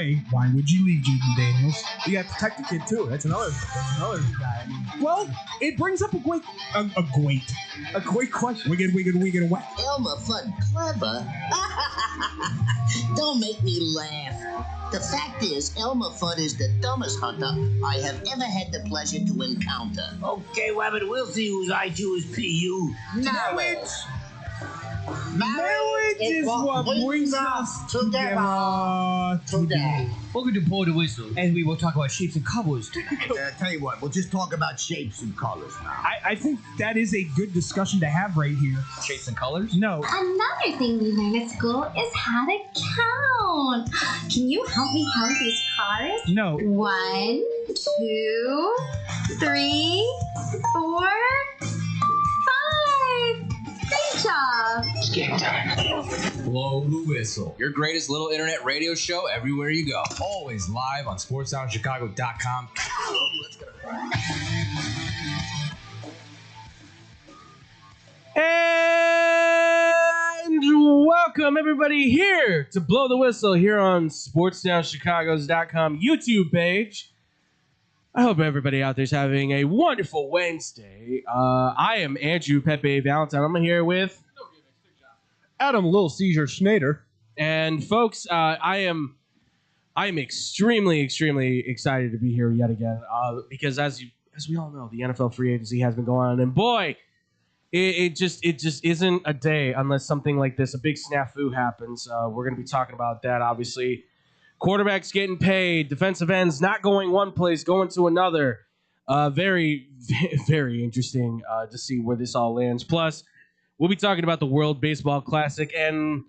way, why would you leave Jaden Daniels? You got to protect the kid too. That's another guy. Well, it brings up a great question. Wiggin' whack. Elmer Fudd clever? Don't make me laugh. The fact is, Elmer Fudd is the dumbest hunter I have ever had the pleasure to encounter. Okay, Wabbit, we'll see whose IQ is PU. Marriage is what brings us today. Welcome to Blow the Whistle, and we will talk about shapes and colors. Tell you what, we'll just talk about shapes and colors now. I think that is a good discussion to have right here. Shapes and colors? No. Another thing we learn at school is how to count. Can you help me count these cars? No. 1, 2, 3, 4, 5. Great job. It's game time. Blow the Whistle, your greatest little internet radio show everywhere you go. Always live on sportssoundchicago.com. And welcome everybody here to Blow the Whistle here on sportssoundchicago.com YouTube page. I hope everybody out there is having a wonderful Wednesday. I am Andrew Pepe Valentine. I'm here with Adam Little Caesar Schneider. And folks, I am extremely excited to be here yet again because as we all know, the NFL free agency has been going on, and boy, it just isn't a day unless something like this, a big snafu, happens. We're going to be talking about that, obviously. Quarterbacks getting paid, defensive ends not going one place, going to another. Very interesting to see where this all lands. Plus, we'll be talking about the World Baseball Classic, and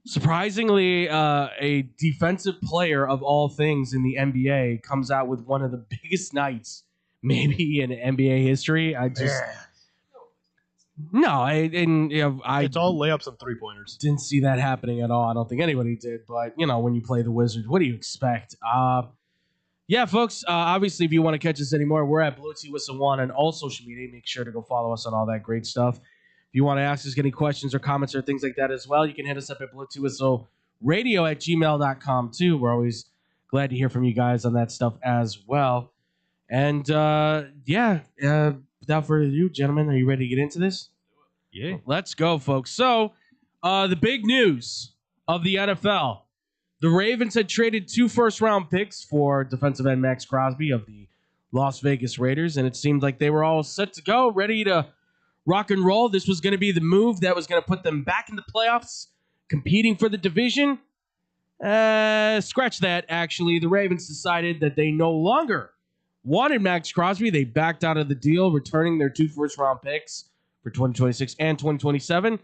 surprisingly, a defensive player of all things in the NBA comes out with one of the biggest nights maybe in NBA history. It's all layups and 3-pointers. Didn't see that happening at all. I don't think anybody did. But, when you play the Wizards, what do you expect? Yeah, folks, obviously, if you want to catch us anymore, we're at Blue T Whistle 1 on all social media. Make sure to go follow us on all that great stuff. If you want to ask us any questions or comments or things like that as well, you can hit us up at bluetoothwhistleradio@gmail.com, too. We're always glad to hear from you guys on that stuff as well. And, without further ado, gentlemen, are you ready to get into this? Yeah. Let's go, folks. So, the big news of the NFL. The Ravens had traded 2 first-round picks for defensive end Maxx Crosby of the Las Vegas Raiders, and it seemed like they were all set to go, ready to rock and roll. This was going to be the move that was going to put them back in the playoffs, competing for the division. Scratch that, actually. The Ravens decided that they no longer wanted Maxx Crosby. They backed out of the deal, returning their 2 first-round picks for 2026 and 2027,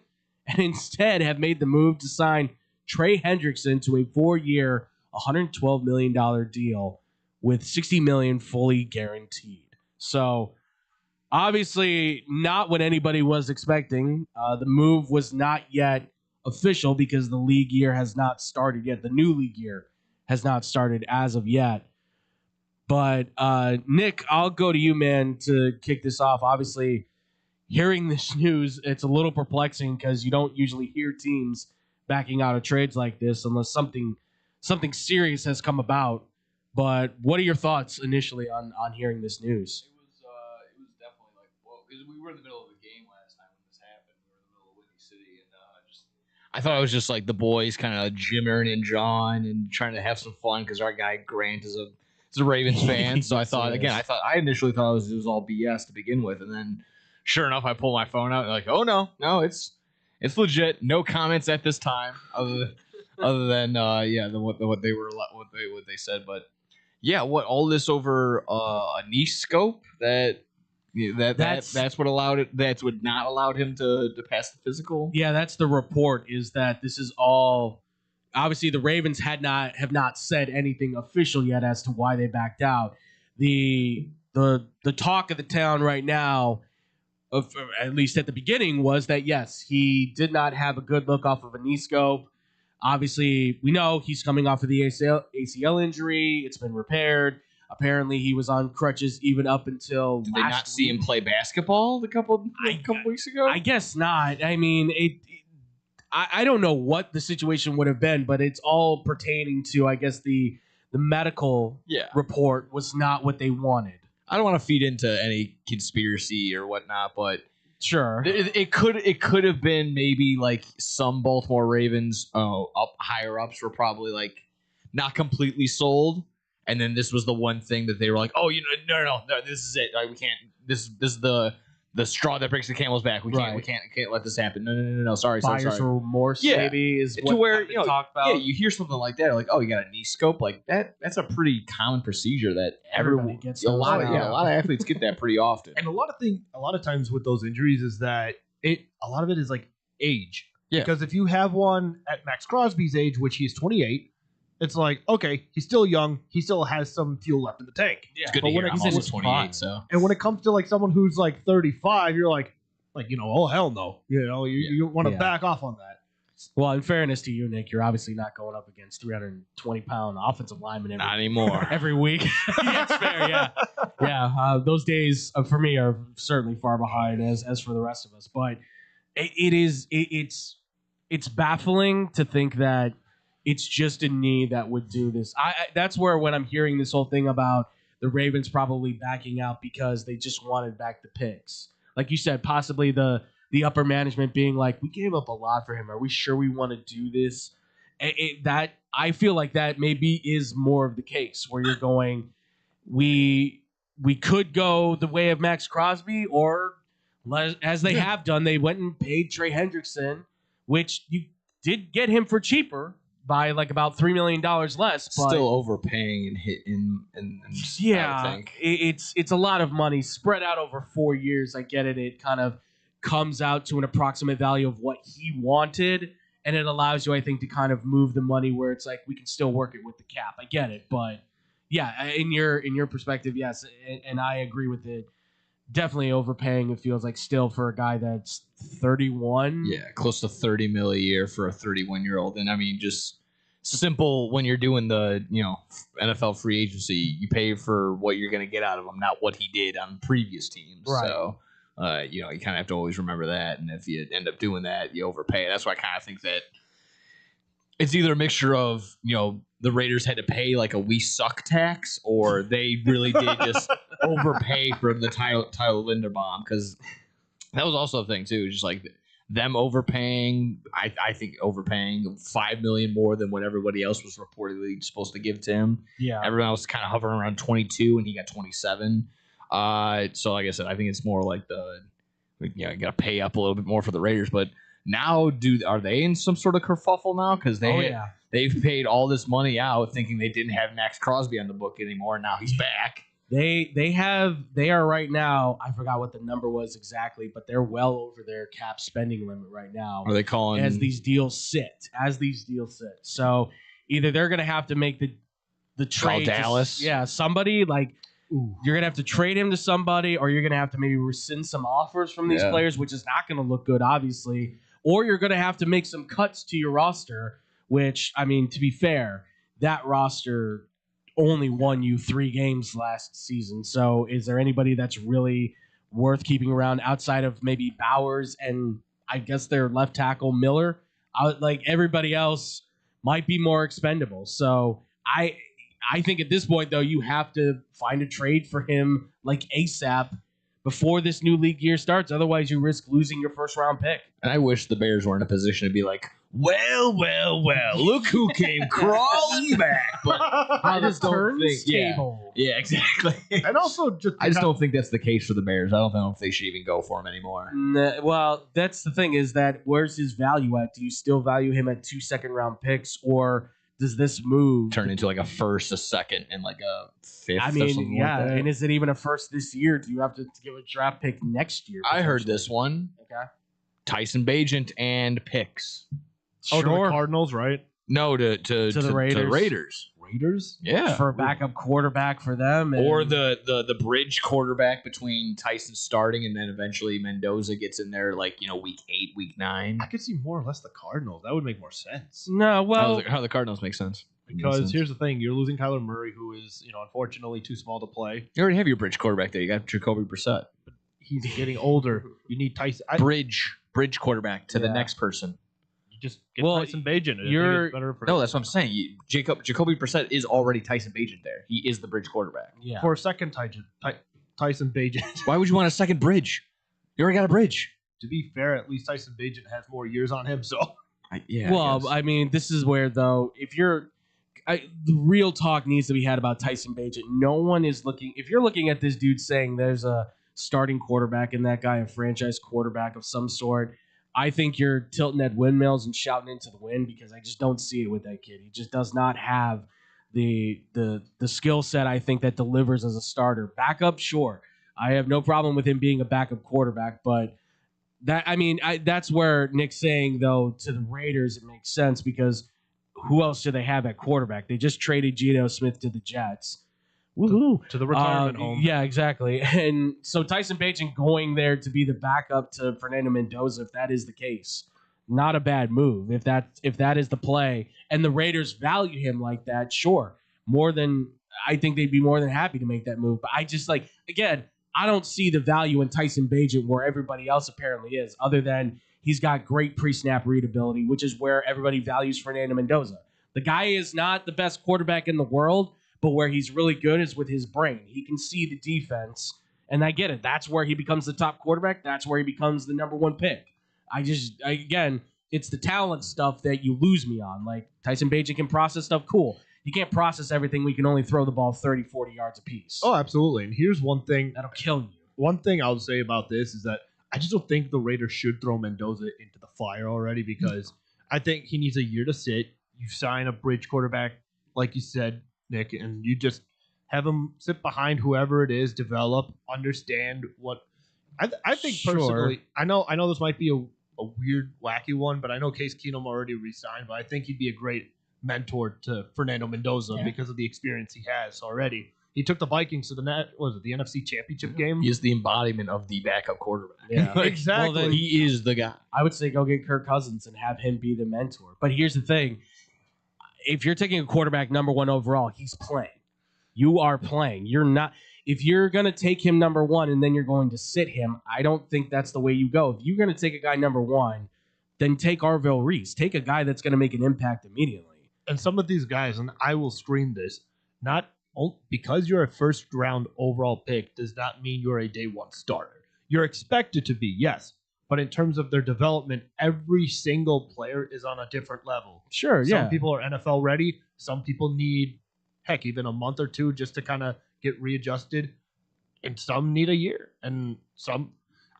and instead have made the move to sign Trey Hendrickson to a 4-year, $112 million deal with $60 million fully guaranteed. So, obviously, not what anybody was expecting. The move was not yet official because the league year has not started yet. The new league year has not started as of yet. But, Nick, I'll go to you, man, to kick this off. Obviously, hearing this news, it's a little perplexing because you don't usually hear teams backing out of trades like this unless something serious has come about. But what are your thoughts initially on hearing this news? It was definitely because we were in the middle of the game last time when this happened. We were in the middle of Windy City, and I thought it was just like the boys kind of jimmering and jawing and trying to have some fun because our guy Grant is a Ravens fan. So I initially thought it was all BS to begin with, and then sure enough, I pulled my phone out and like, oh no, it's legit. No comments at this time, other than what they said. But yeah, what all this over a niche scope that's what allowed it. That's what not allowed him to pass the physical. Yeah, that's the report. Is that this is all obviously the Ravens have not said anything official yet as to why they backed out. The talk of the town right now, at least at the beginning, was that yes, he did not have a good look off of a knee scope. Obviously, we know he's coming off of the ACL injury. It's been repaired. Apparently, he was on crutches even up until Did they not see him play basketball a couple weeks ago? I guess not. I mean, I don't know what the situation would have been, but it's all pertaining to, I guess, the medical report was not what they wanted. I don't want to feed into any conspiracy or whatnot, but sure, it could have been maybe like some Baltimore Ravens higher ups were probably like not completely sold, and then this was the one thing that they were like, oh, no, this is it. Like, we can't. This is the straw that breaks the camel's back. We can't let this happen. No. Sorry. Buyer's remorse, maybe is to where talked about. Yeah, you hear something like that, like, oh, you got a knee scope, like that. That's a pretty common procedure that everyone gets. A lot of athletes get that pretty often. And a lot of times with those injuries is that a lot of it is like age. Yeah. Because if you have one at Maxx Crosby's age, which he's 28. It's like, okay, he's still young. He still has some fuel left in the tank. Yeah. It's good to hear. I'm almost 28, so. And when it comes to like someone who's like 35, you're like, oh hell no, you want to back off on that. Well, in fairness to you, Nick, you're obviously not going up against 320-pound offensive linemen not anymore every week. That's fair. Yeah. Those days for me are certainly far behind as for the rest of us. But it's baffling to think that it's just a knee that would do this. That's where when I'm hearing this whole thing about the Ravens probably backing out because they just wanted back the picks. Like you said, possibly the upper management being like, we gave up a lot for him. Are we sure we want to do this? That I feel like that maybe is more of the case where you're going, we could go the way of Maxx Crosby, or as they have done, they went and paid Trey Hendrickson, which you did get him for cheaper. By like about $3 million less, but still overpaying and hitting. Yeah, I think. It's a lot of money spread out over 4 years. I get it. It kind of comes out to an approximate value of what he wanted, and it allows you, I think, to kind of move the money where it's like we can still work it with the cap. I get it, but yeah, in your perspective, yes, and I agree with it. Definitely overpaying, it feels like, still for a guy that's 31. Yeah, close to $30 million a year for a 31-year-old. And I mean, just simple when you're doing the NFL free agency, you pay for what you're going to get out of him, not what he did on previous teams. Right. So, you kind of have to always remember that. And if you end up doing that, you overpay. That's why I kind of think that it's either a mixture of, the Raiders had to pay like a we suck tax, or they really did just overpay for the Tyler Linderbaum, because that was also a thing too. Just like them overpaying, I think overpaying $5 million more than what everybody else was reportedly supposed to give to him. Yeah, everyone else kind of hovering around 22, and he got 27. So like I said, I think it's more like you got to pay up a little bit more for the Raiders, but. Now, are they in some sort of kerfuffle now? Because they've paid all this money out, thinking they didn't have Maxx Crosby on the book anymore. Now he's back. They are right now. I forgot what the number was exactly, but they're well over their cap spending limit right now. Are they calling as these deals sit? So either they're going to have to make the trade. Call Dallas. Somebody like. Ooh. You're going to have to trade him to somebody, or you're going to have to maybe rescind some offers from these players, which is not going to look good, obviously. Or you're going to have to make some cuts to your roster, which, I mean, to be fair, that roster only won you 3 games last season. So is there anybody that's really worth keeping around outside of maybe Bowers and I guess their left tackle Miller? Like everybody else might be more expendable. So I think at this point, though, you have to find a trade for him like ASAP before this new league year starts. Otherwise, you risk losing your first-round pick. And I wish the Bears were in a position to be like, well, look who came crawling back. But I just don't think. Yeah, exactly. And also, I just don't think that's the case for the Bears. I don't know if they should even go for him anymore. Well, that's the thing is that where's his value at? Do you still value him at 2 second-round picks, or does this move turn into like a first, a second, and like a fifth? Or something like that? And is it even a first this year? Do you have to give a draft pick next year? I heard this one. Okay. Tyson Bagent and picks. Oh, to the Cardinals, right? No, to the Raiders. Raiders? Yeah. For a backup quarterback for them. Or the bridge quarterback between Tyson starting and then eventually Mendoza gets in there like, week 8, week 9. I could see more or less the Cardinals. That would make more sense. No, well. How the Cardinals make sense? Because here's the thing. You're losing Kyler Murray, who is, unfortunately too small to play. You already have your bridge quarterback there. You got Jacoby Brissett. He's getting older. You need Tyson. Bridge quarterback to the next person. just get Well, Tyson Bagent. I think you're- it's better for No, that's what I'm saying. Jacoby Brissett is already Tyson Bagent there. He is the bridge quarterback. Yeah. for a second Tyson Bagent. Why would you want a second bridge? You already got a bridge. To be fair, at least Tyson Bagent has more years on him. So Well, I mean, this is where though, if the real talk needs to be had about Tyson Bagent. No one is looking. If you're looking at this dude saying there's a starting quarterback in that guy, a franchise quarterback of some sort, I think you're tilting at windmills and shouting into the wind because I just don't see it with that kid. He just does not have the skill set I think that delivers as a starter. Backup, sure. I have no problem with him being a backup quarterback, but that's where Nick's saying though to the Raiders it makes sense because who else do they have at quarterback? They just traded Geno Smith to the Jets. Woohoo! to the retirement home. Yeah, exactly. And so Tyson Bagent going there to be the backup to Fernando Mendoza, if that is the case, not a bad move. If that is the play, and the Raiders value him like that, sure. I think they'd be more than happy to make that move. But I just again, I don't see the value in Tyson Bagent where everybody else apparently is, other than he's got great pre-snap readability, which is where everybody values Fernando Mendoza. The guy is not the best quarterback in the world, but where he's really good is with his brain. He can see the defense, and I get it. That's where he becomes the top quarterback. That's where he becomes the number one pick. Again, it's the talent stuff that you lose me on. Like, Tyson Bagent can process stuff, cool. You can't process everything. We can only throw the ball 30, 40 yards apiece. Oh, absolutely. And here's one thing. That'll kill you. One thing I'll say about this is that I just don't think the Raiders should throw Mendoza into the fire already because I think he needs a year to sit. You sign a bridge quarterback, like you said, Nick, and you just have him sit behind whoever it is, develop, understand what. I think personally, I know this might be a weird, wacky one, but I know Case Keenum already resigned, but I think he'd be a great mentor to Fernando Mendoza because of the experience he has already. He took the Vikings to the NFC Championship game. He is the embodiment of the backup quarterback. Yeah. Exactly. Well, then He is the guy. I would say go get Kirk Cousins and have him be the mentor. But here's the thing. If you're taking a quarterback number one overall, he's playing. You are playing. You're not. If you're going to take him number one and then you're going to sit him, I don't think that's the way you go. If you're going to take a guy number one, then take Arvell Reese. Take a guy that's going to make an impact immediately. And some of these guys, and I will scream this, because you're a first round overall pick does not mean you're a day one starter. You're expected to be, yes. But in terms of their development, every single player is on a different level. Sure, Some people are NFL ready. Some people need, even a month or two just to kind of get readjusted. And some need a year. And some,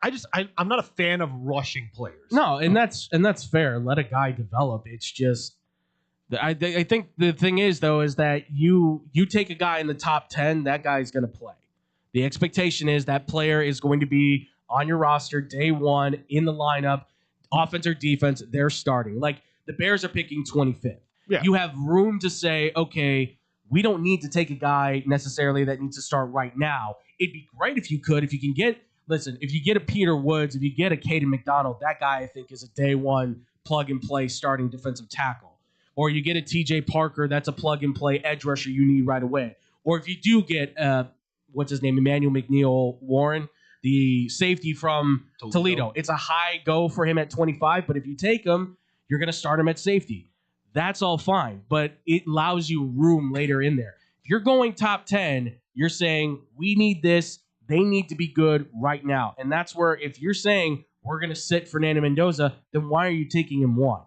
I'm not a fan of rushing players. No, and that's fair. Let a guy develop. It's just, I think the thing is though is that you take a guy in the top 10, that guy's going to play. The expectation is that player is going to be on your roster day one in the lineup, offense or defense, they're starting. Like the Bears are picking 25th. Yeah. You have room to say, okay, we don't need to take a guy necessarily that needs to start right now. It'd be great if you can get a Peter Woods, if you get a Caden McDonald, that guy I think is a day one plug and play starting defensive tackle. Or you get a TJ Parker, that's a plug and play edge rusher you need right away. Or if you do get Emmanuel McNeil Warren, the safety from Toledo. It's a high go for him at 25, but if you take him, you're going to start him at safety. That's all fine, but it allows you room later in there. If you're going top 10, you're saying, we need this. They need to be good right now. And that's where if you're saying we're going to sit Fernando Mendoza, then why are you taking him one?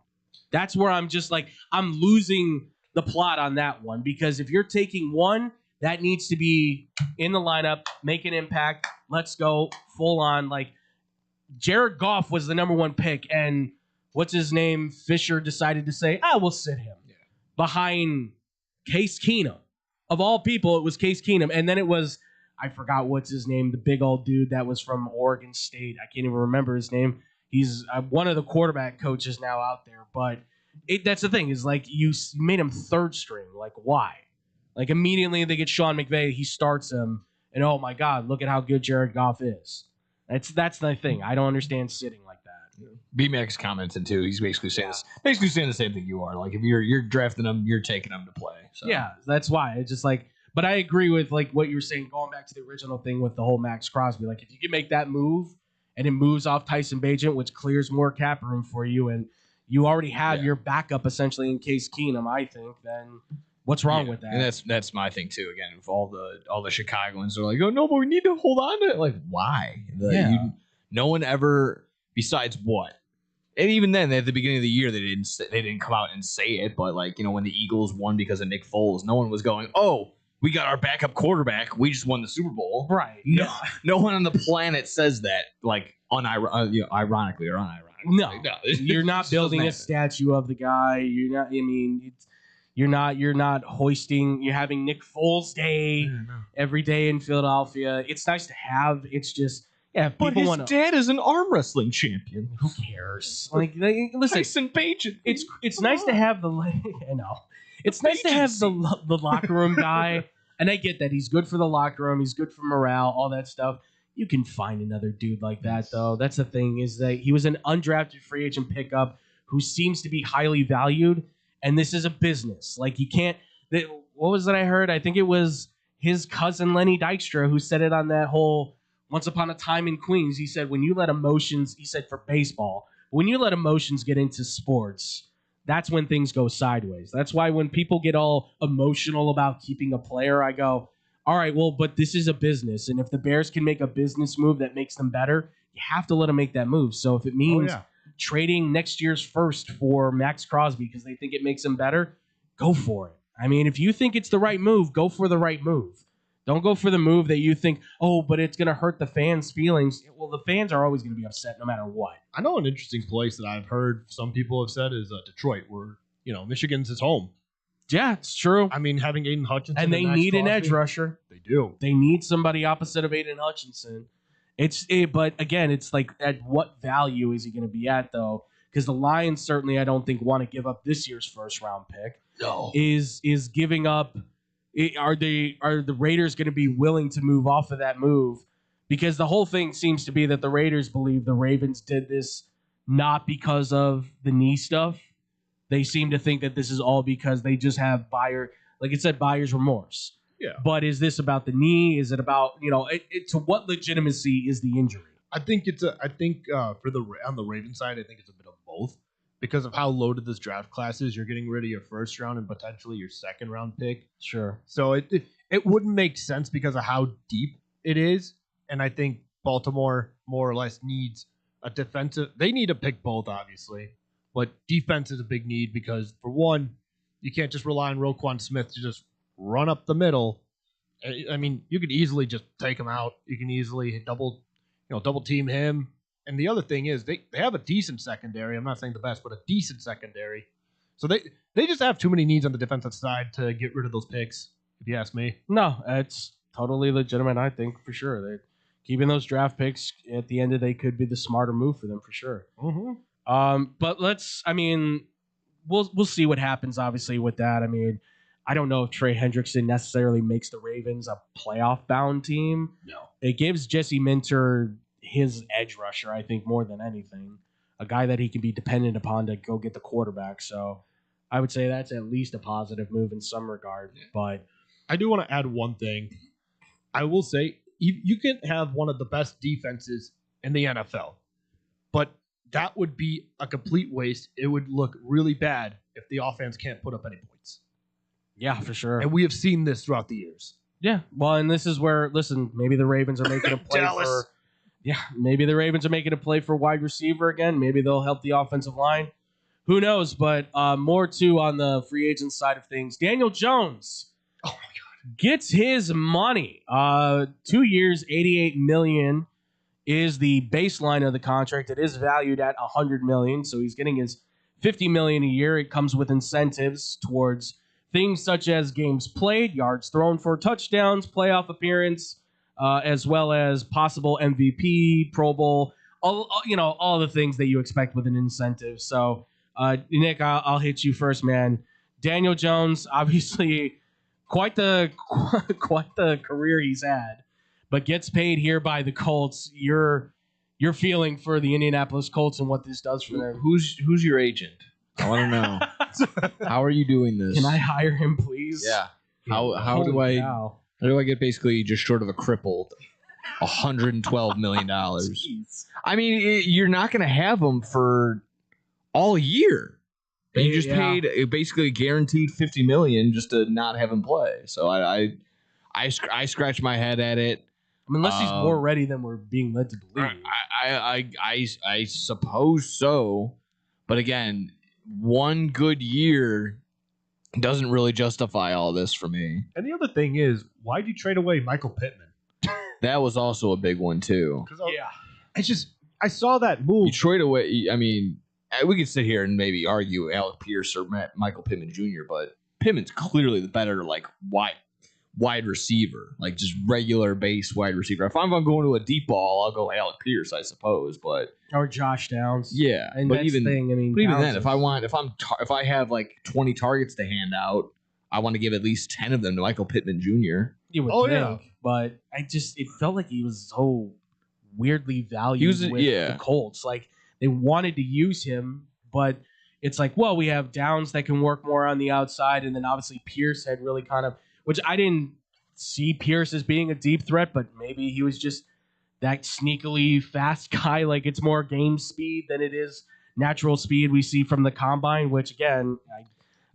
That's where I'm just I'm losing the plot on that one, because if you're taking one, that needs to be in the lineup, make an impact. Let's go full on. Jared Goff was the number one pick, and what's his name? Fisher decided to say, we'll sit him behind Case Keenum. Of all people, it was Case Keenum. And then it was, I forgot what's his name, the big old dude that was from Oregon State. I can't even remember his name. He's one of the quarterback coaches now out there. But that's the thing, is you made him third string. Why? Immediately they get Sean McVay, he starts him, and oh my God, look at how good Jared Goff is. That's the thing. I don't understand sitting like that. B-Max commented too. He's basically saying the same thing you are. If you're drafting them, you're taking them to play. So. Yeah, that's why. It's just but I agree with what you were saying, going back to the original thing with the whole Maxx Crosby. If you can make that move and it moves off Tyson Bagent, which clears more cap room for you, and you already have your backup essentially in Case Keenum, I think, then what's wrong with that? And that's my thing too. Again, if all the Chicagoans are like, oh no, but we need to hold on to it. Like, why? No one ever, besides what? And even then, at the beginning of the year, they didn't come out and say it. But like, when the Eagles won because of Nick Foles, no one was going, oh, we got our backup quarterback. We just won the Super Bowl. Right. No one on the planet says that, like, ironically or unironically. No, Like, no, you're not building a statue of the guy. You're not. I mean, you're not hoisting. You're having Nick Foles Day every day in Philadelphia. It's nice to have. It's just But people his want to. dad is an arm wrestling champion. Who cares? Like, listen, Tyson Page. it's nice to have the. I know. It's nice to have the locker room guy, and I get that he's good for the locker room. He's good for morale, all that stuff. You can find another dude like that, though. That's the thing, is that he was an undrafted free agent pickup who seems to be highly valued, and this is a business. Like, you can't... What was that I heard? I think it was his cousin Lenny Dykstra who said it on that whole Once Upon a Time in Queens. He said, when you let emotions... He said for baseball, when you let emotions get into sports, that's when things go sideways. That's why when people get all emotional about keeping a player, I go... All right, well, but this is a business, and if the Bears can make a business move that makes them better, you have to let them make that move. So if it means trading next year's first for Maxx Crosby because they think it makes them better, go for it. I mean, if you think it's the right move, go for the right move. Don't go for the move that you think, oh, but it's going to hurt the fans' feelings. Well, the fans are always going to be upset no matter what. I know an interesting place that I've heard some people have said is Detroit, where, Michigan's his home. Yeah, it's true. I mean, having Aiden Hutchinson and they need an edge rusher. They do. They need somebody opposite of Aiden Hutchinson. But again, it's like, at what value is he going to be at, though? Because the Lions certainly, I don't think, want to give up this year's first round pick. No. Is giving up? Are the Raiders going to be willing to move off of that move? Because the whole thing seems to be that the Raiders believe the Ravens did this not because of the knee stuff. They seem to think that this is all because they just have buyer's remorse. Yeah. But is this about the knee? Is it about, to what legitimacy is the injury? I think on the Ravens side, I think it's a bit of both because of how loaded this draft class is. You're getting rid of your first round and potentially your second round pick. Sure. So it wouldn't make sense because of how deep it is. And I think Baltimore more or less needs a defensive. They need to pick both, obviously. But defense is a big need because, for one, you can't just rely on Roquan Smith to just run up the middle. I mean, you could easily just take him out. You can easily double team him. And the other thing is they have a decent secondary. I'm not saying the best, but a decent secondary. So they just have too many needs on the defensive side to get rid of those picks, if you ask me. No, it's totally legitimate, I think, for sure. They're keeping those draft picks at the end of the day could be the smarter move for them, for sure. Mm-hmm. But we'll see what happens, obviously, with that. I mean, I don't know if Trey Hendrickson necessarily makes the Ravens a playoff-bound team. No. It gives Jesse Minter his edge rusher, I think, more than anything. A guy that he can be dependent upon to go get the quarterback. So I would say that's at least a positive move in some regard. Yeah. But I do want to add one thing. I will say, you can have one of the best defenses in the NFL, but that would be a complete waste. It would look really bad if the offense can't put up any points. Yeah, for sure. And we have seen this throughout the years. Yeah. Well, and this is where, listen, maybe the Ravens are making a play for... Yeah, maybe the Ravens are making a play for wide receiver again. Maybe they'll help the offensive line. Who knows? But more, too, on the free agent side of things. Daniel Jones. Oh, my God. Gets his money. 2 years, $88 million is the baseline of the contract. It is valued at $100 million, so he's getting his $50 million a year. It comes with incentives towards things such as games played, yards thrown for touchdowns, playoff appearance, as well as possible MVP, Pro Bowl, all the things that you expect with an incentive. So, Nick, I'll hit you first, man. Daniel Jones, obviously, quite the career he's had, but gets paid here by the Colts. Your feeling for the Indianapolis Colts and what this does for them. Who's your agent? I want to know. How are you doing this? Can I hire him, please? Yeah. How do I get basically just short of a crippled $112 million? Jeez. I mean, you're not going to have him for all year. And you just Yeah. paid basically a guaranteed $50 million just to not have him play. So I scratch my head at it. I mean, unless he's more ready than we're being led to believe. I suppose so, but again, one good year doesn't really justify all this for me. And the other thing is, why'd you trade away Michael Pittman? That was also a big one too. I saw that move. You trade away. I mean, we could sit here and maybe argue Alec Pierce or Michael Pittman Jr., but Pittman's clearly the better wide receiver, like just regular base wide receiver. If I'm going to a deep ball, I'll go Alec Pierce, I suppose. But Or Josh Downs. yeah, And but that's even the thing. I mean, but even Downs then, if I have like 20 targets to hand out, I want to give at least 10 of them to Michael Pittman Jr. you would Oh, think, yeah. but it felt like he was so weirdly valued He was- with yeah. the Colts. Like they wanted to use him, but it's like, well, we have Downs that can work more on the outside, and then obviously Pierce had really kind of, which I didn't see Pierce as being a deep threat, but maybe he was just that sneakily fast guy. Like it's more game speed than it is natural speed we see from the combine, which again,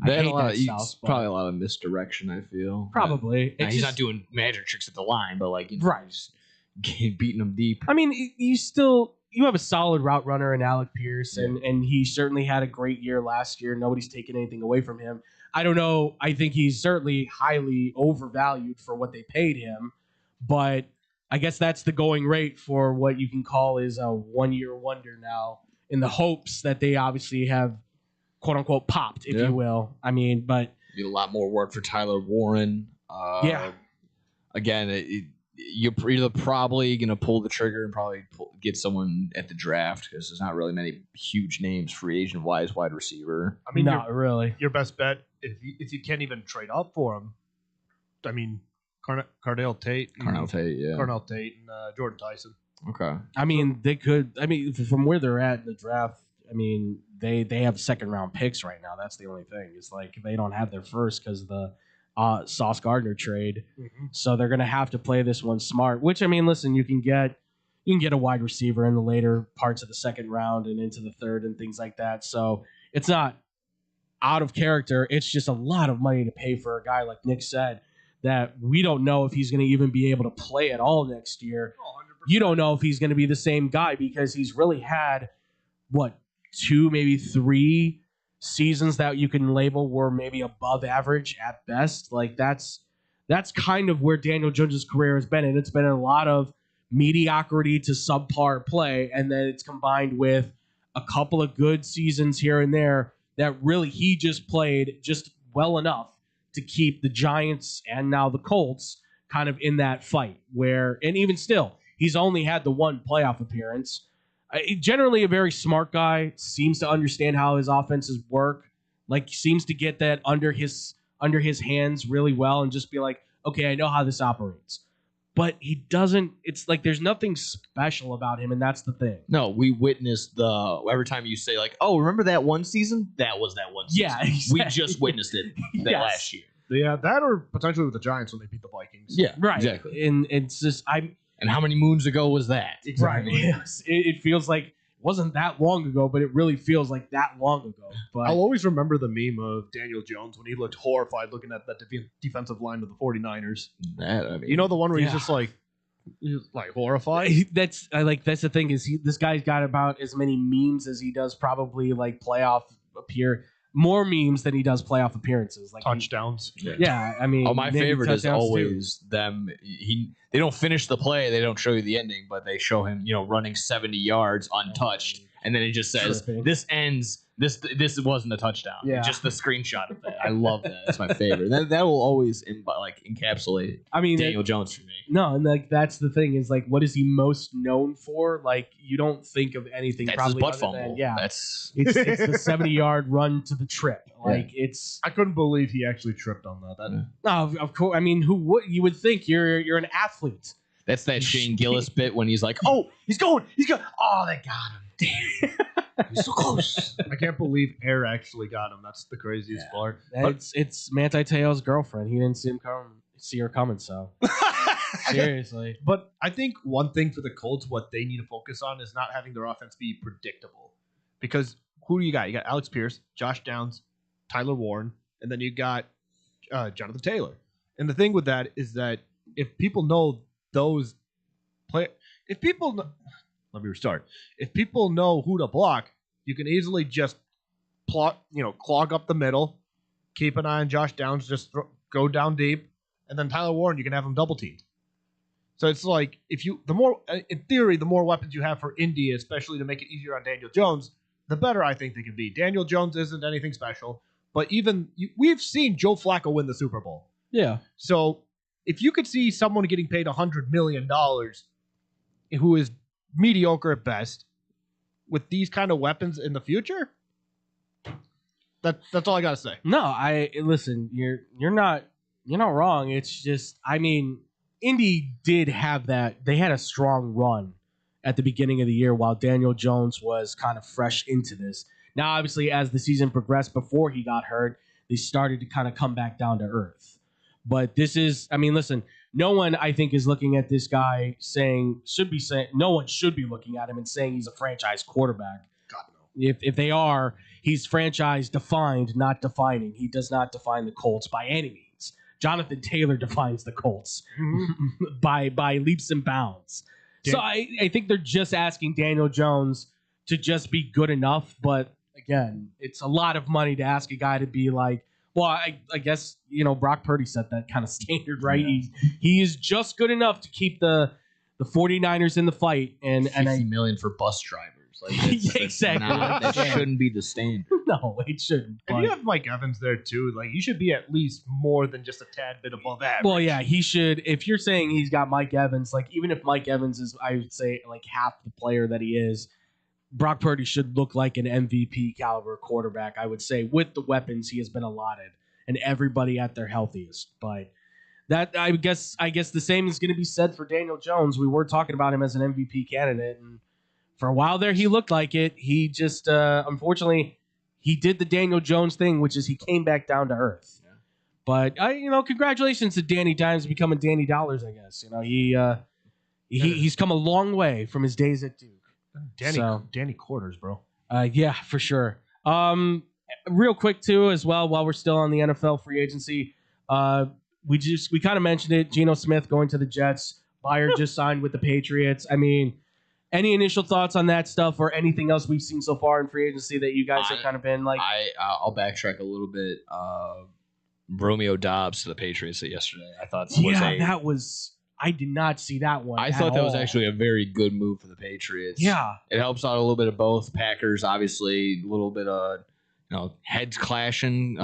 I hate that stuff. It's but probably a lot of misdirection, I feel. probably. Now, It's he's just- not doing magic tricks at the line, but like, Right. just beating them deep. I mean, you have a solid route runner in Alec Pierce, and he certainly had a great year last year. Nobody's taken anything away from him. I don't know. I think he's certainly highly overvalued for what they paid him, but I guess that's the going rate for what you can call is a one-year wonder now, in the hopes that they obviously have quote unquote popped, if Yeah. you will. I mean, but Need a lot more work for Tyler Warren. Yeah. Again, you're either probably going to pull the trigger and probably get someone at the draft because there's not really many huge names free agent wise wide receiver. I mean, not really. your best bet if you can't even trade up for him. I mean, Cardell Tate, Carnell Tate, yeah. Carnell Tate, and Jordan Tyson. Okay. I mean, they could. I mean, from where they're at in the draft, I mean, they have second round picks right now. That's the only thing. It's like they don't have their first because the Sauce Gardner trade. Mm-hmm. So they're gonna have to play this one smart. Which I mean, listen, you can get a wide receiver in the later parts of the second round and into the third and things like that. So it's not out of character. It's just a lot of money to pay for a guy like Nick said that we don't know if he's going to even be able to play at all next year. You don't know if he's going to be the same guy because he's really had, 2, maybe 3 seasons that you can label were maybe above average at best. Like that's kind of where Daniel Jones' career has been. And it's been a lot of mediocrity to subpar play. And then it's combined with a couple of good seasons here and there that really he just played just well enough to keep the Giants and now the Colts kind of in that fight where, and even still, he's only had the one playoff appearance. Generally a very smart guy, seems to understand how his offenses work, like seems to get that under his hands really well and just be like, okay, I know how this operates. But he doesn't, it's like there's nothing special about him, and that's the thing. No, we witnessed every time you say like, oh, remember that one season? That was that one season. Yeah, exactly. We just witnessed it that Yes. last year. Yeah, that or potentially with the Giants when they beat the Vikings. Yeah, Right. exactly. And it's just, And how many moons ago was that? Right. Yes. It feels like it wasn't that long ago, but it really feels like that long ago. But I'll always remember the meme of Daniel Jones when he looked horrified looking at that defensive line of the 49ers. That, I mean, You know the one where Yeah. he's just like horrified? that's the thing is this guy's got about as many memes as he does probably like more memes than he does playoff appearances. Like Touchdowns. Yeah, I mean, oh, my maybe favorite is touchdowns, too. always them. They don't finish the play. They don't show you the ending, but they show him, running 70 yards untouched, and then it just says, Tripping. "This ends. This wasn't a touchdown." Yeah. Just the screenshot of that. I love that. That's my favorite. That will always encapsulate I mean, Daniel Jones for me. no, and like that's the thing is like, what is he most known for? Like, you don't think of anything. That's probably his butt other fumble. than, yeah, That's it's the 70-yard run to the trip. Like it's I couldn't believe he actually tripped on that. no, of course. I mean, you would think you're an athlete. that Shane Gillis bit when he's like, "Oh, he's going. Oh, they got him. Damn, he's so close." I can't believe Air actually got him. That's the craziest part. But It's Manti Te'o's girlfriend. He didn't see her coming. So seriously, But I think one thing for the Colts, what they need to focus on is not having their offense be predictable. Because who do you got? You got Alex Pierce, Josh Downs, Tyler Warren, and then you got Jonathan Taylor. And the thing with that is that if people know those let me restart. If people know who to block, you can easily just clog up the middle, keep an eye on Josh Downs, just go down deep, and then Tyler Warren, you can have him double teamed. So it's like in theory, the more weapons you have for Indy, especially to make it easier on Daniel Jones, the better I think they can be. Daniel Jones isn't anything special, but we've seen Joe Flacco win the Super Bowl. Yeah. So if you could see someone getting paid $100 million who is mediocre at best with these kind of weapons in the future, that's all I gotta say. No, listen. You're not wrong. It's just, I mean, Indy did have that. They had a strong run at the beginning of the year while Daniel Jones was kind of fresh into this. Now, obviously, as the season progressed before he got hurt, they started to kind of come back down to earth. But this is, I mean, listen, no one, I think, is looking at this guy no one should be looking at him and saying he's a franchise quarterback. God, no. If they are, he's franchise defined, not defining. He does not define the Colts by any means. Jonathan Taylor defines the Colts by leaps and bounds. So I think they're just asking Daniel Jones to just be good enough. But again, it's a lot of money to ask a guy to be like, well, I guess, Brock Purdy set that kind of standard, right? Yeah. He is just good enough to keep the 49ers in the fight. And $50 million for bus drivers. Like exactly. That shouldn't be the standard. No, it shouldn't. And you have Mike Evans there too. Like, you should be at least more than just a tad bit above average. Well, yeah, he should. If you're saying he's got Mike Evans, like, even if Mike Evans is, I would say, like half the player that he is, Brock Purdy should look like an MVP caliber quarterback, I would say, with the weapons he has been allotted and everybody at their healthiest. But that, I guess the same is going to be said for Daniel Jones. We were talking about him as an MVP candidate, and for a while there, he looked like it. He just, unfortunately, he did the Daniel Jones thing, which is he came back down to earth. Yeah. But congratulations to Danny Dimes becoming Danny Dollars. I guess he's come a long way from his days at Duke. Danny Quarters, bro. Yeah, for sure. Real quick too, as well, while we're still on the NFL free agency, we kind of mentioned it. Geno Smith going to the Jets. Byard just signed with the Patriots. I mean, any initial thoughts on that stuff or anything else we've seen so far in free agency that you guys have kind of been like? I'll backtrack a little bit. Romeo Dobbs to the Patriots yesterday. I thought I did not see that one. I thought that was actually a very good move for the Patriots. Yeah. It helps out a little bit of both. Packers, obviously, a little bit of heads clashing,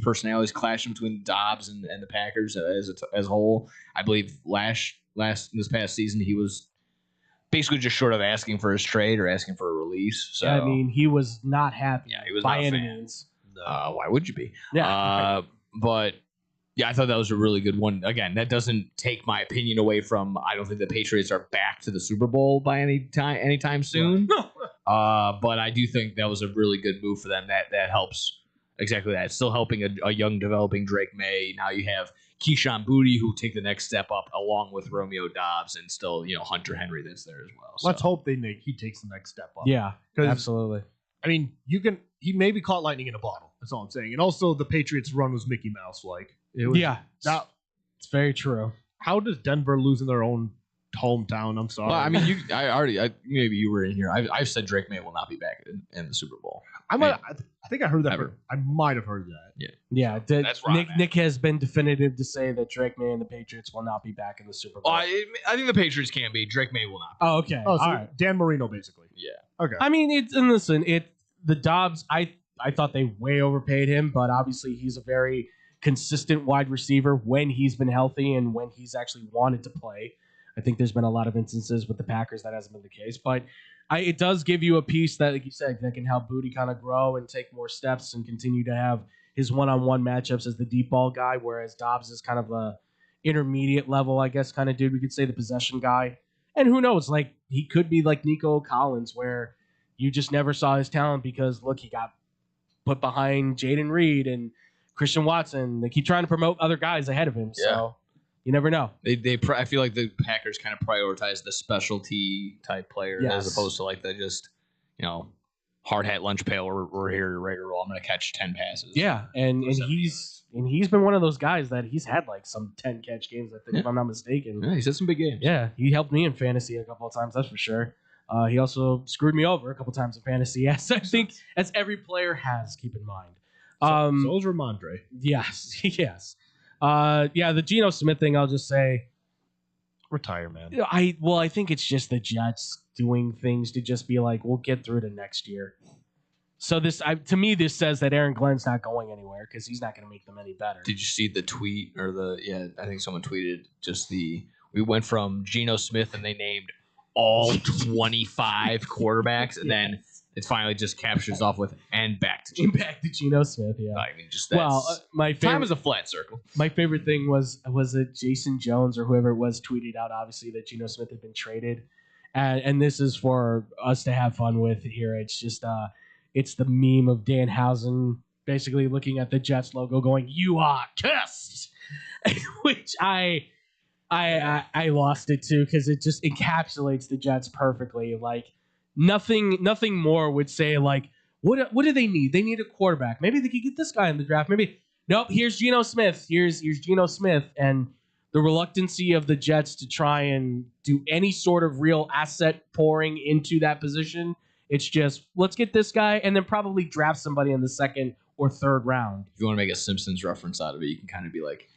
personalities clashing between Dobbs and the Packers as a whole. I believe this past season he was basically just short of asking for his trade or asking for a release. So I mean, he was not happy. Yeah, he was by not any a fan. means. Why would you be? Yeah. But yeah, I thought that was a really good one. Again, that doesn't take my opinion away from. I don't think the Patriots are back to the Super Bowl by anytime soon. No. But I do think that was a really good move for them. That helps exactly that. It's still helping a young developing Drake May. Now you have Keyshawn Boutte, who take the next step up along with Romeo Dobbs, and still Hunter Henry that's there as well. So. Let's hope he takes the next step up. Yeah, absolutely. I mean, he maybe caught lightning in a bottle. That's all I'm saying. And also, the Patriots' run was Mickey Mouse like. It's very true. How does Denver lose in their own hometown? I'm sorry. Well, I mean, maybe you were in here. I've said Drake May will not be back in the Super Bowl. I think I heard that. I might have heard that. Yeah. That's right. Nick has been definitive to say that Drake May and the Patriots will not be back in the Super Bowl. I think the Patriots can be. Drake May will not be. Oh, okay. Oh, so all right. Dan Marino, basically. Yeah. Okay. I mean, the Dobbs. I thought they way overpaid him, but obviously he's a very consistent wide receiver when he's been healthy and when he's actually wanted to play. I think there's been a lot of instances with the Packers that hasn't been the case, but it does give you a piece that, like you said, that can help Boutte kind of grow and take more steps and continue to have his one-on-one matchups as the deep ball guy, whereas Dobbs is kind of a intermediate level, I guess, kind of dude. We could say the possession guy. And who knows, like he could be like Nico Collins, where you just never saw his talent because, look, he got put behind Jaden Reed and Christian Watson. They keep trying to promote other guys ahead of him, so you never know. I feel like the Packers kind of prioritize the specialty type player as opposed to like the just hard hat lunch pail. We're here to ready to roll. I'm gonna catch 10 passes. Yeah, and he's been one of those guys that he's had like some 10 catch games, I think, if I'm not mistaken. Yeah, he's had some big games. Yeah, he helped me in fantasy a couple of times, that's for sure. He also screwed me over a couple times in fantasy, yes, I think, as every player has, keep in mind. So's Ramondre. Yes, yes. The Geno Smith thing, I'll just say, Retire, man. I think it's just the Jets doing things to just be like, we'll get through to next year. So to me, this says that Aaron Glenn's not going anywhere because he's not going to make them any better. Did you see the tweet or I think someone tweeted we went from Geno Smith and they named all 25 quarterbacks, and then it finally just captures off with and back to Geno Smith. Yeah, I mean, just that's, my favorite, time is a flat circle. My favorite thing was it Jason Jones or whoever it was tweeted out, obviously, that Geno Smith had been traded, and this is for us to have fun with here. It's just it's the meme of Danhausen basically looking at the Jets logo, going, "You are cursed," which I lost it too because it just encapsulates the Jets perfectly. Like nothing more would say like what do they need? They need a quarterback. Maybe they could get this guy in the draft. Maybe nope. Here's Geno Smith. Here's Geno Smith, and the reluctancy of the Jets to try and do any sort of real asset pouring into that position. It's just let's get this guy and then probably draft somebody in the second or third round. If you want to make a Simpsons reference out of it, you can kind of be like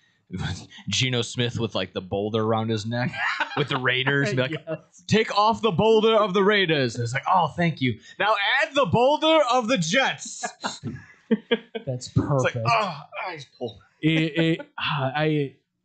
Geno Smith with like the boulder around his neck with the Raiders. And be like, Yes. Take off the boulder of the Raiders. And it's like, oh, thank you. Now add the boulder of the Jets. That's It's perfect. like, oh, eyes pull.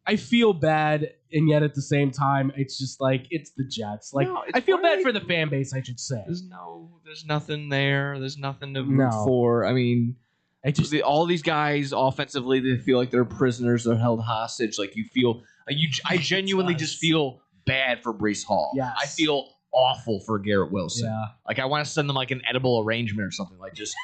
I feel bad, and yet at the same time, it's just like it's the Jets. Like No, it's I feel bad fine. for the fan base, I should say. There's nothing there. There's nothing to root No. for. I mean, I just all these guys offensively, they feel like they're prisoners. They're held hostage. Like you feel, like I genuinely just feel bad for Breece Hall. Yes. I feel awful for Garrett Wilson. yeah. Like I want to send them like an edible arrangement or something. Like just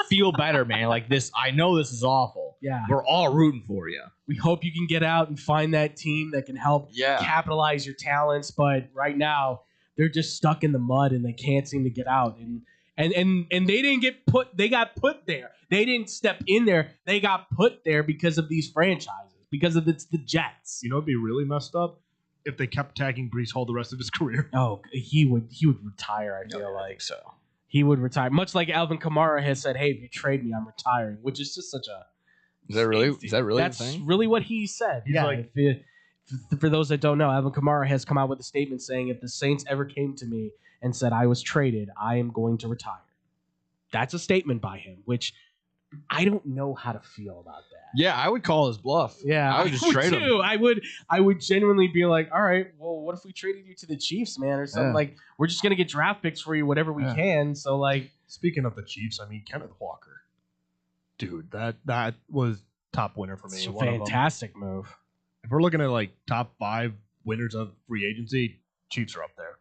feel better, man. Like this, I know this is awful. Yeah. We're all rooting for you. We hope you can get out and find that team that can help Yeah. capitalize your talents, but right now they're just stuck in the mud and they can't seem to get out. And they didn't get put. They got put there. They didn't step in there. They got put there because of these franchises. Because of the Jets. You know, it'd be really messed up if they kept tagging Breece Hall the rest of his career. Oh, he would retire. I feel like so. he would retire. Much like Alvin Kamara has said, "Hey, if you trade me, I'm retiring," which is just such a. Is that really That's the thing? really what he said. He's yeah. like- For those that don't know, Alvin Kamara has come out with a statement saying, "If the Saints ever came to me and said I was traded, I am going to retire." That's a statement by him, which I don't know how to feel about that. Yeah, I would call his bluff. Yeah, I would just trade him. too. I would genuinely be like, all right, well, what if we traded you to the Chiefs, man, or something? Yeah. Like, we're just gonna get draft picks for you, whatever we Yeah. can. So, like, Speaking of the Chiefs, I mean, Kenneth Walker. Dude, that was top winner for me. it's a one of them. fantastic move. If we're looking at like top 5 winners of free agency, Chiefs are up there.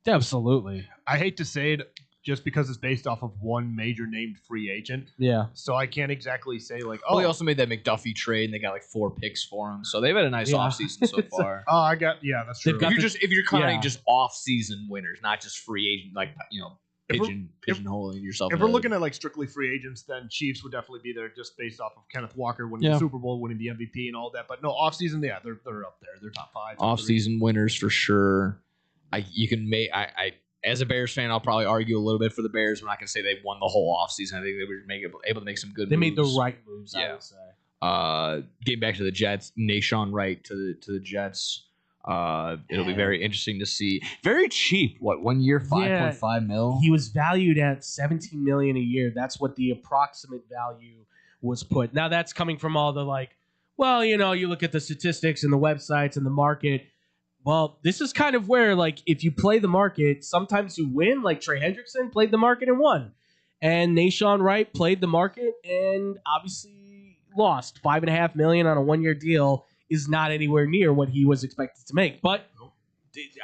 Absolutely. I hate to say it just because it's based off of one major named free agent. Yeah. So I can't exactly say like, Well, they also made that McDuffie trade, and they got like 4 picks for him. So they've had a nice Yeah. offseason so far. that's true. They've got If you're counting yeah. just off-season winners, not just free agent, like If we're- pigeonholing yourself. If in we're a- looking at like strictly free agents, then Chiefs would definitely be there just based off of Kenneth Walker winning Yeah. the Super Bowl, winning the MVP and all that. But no, offseason, yeah, they're up there. They're top 5. top 3. off-season winners for sure. You can make. I as a Bears fan, I'll probably argue a little bit for the Bears. I'm not going to say they won the whole offseason. I think they were able to make some good. They moves. made the right moves, I Yeah. would say. Getting back to the Jets, Nashawn Wright to the Jets. It'll be very interesting to see. Very cheap. What, 1 year, 5.5 mil? He was valued at $17 million a year. That's what the approximate value was put. Now that's coming from all the like, well, you know, you look at the statistics and the websites and the market. Well, this is kind of where, like, if you play the market, sometimes you win. Like Trey Hendrickson played the market and won, and Nashawn Wright played the market and obviously lost. $5.5 million on a 1 year deal is not anywhere near what he was expected to make. But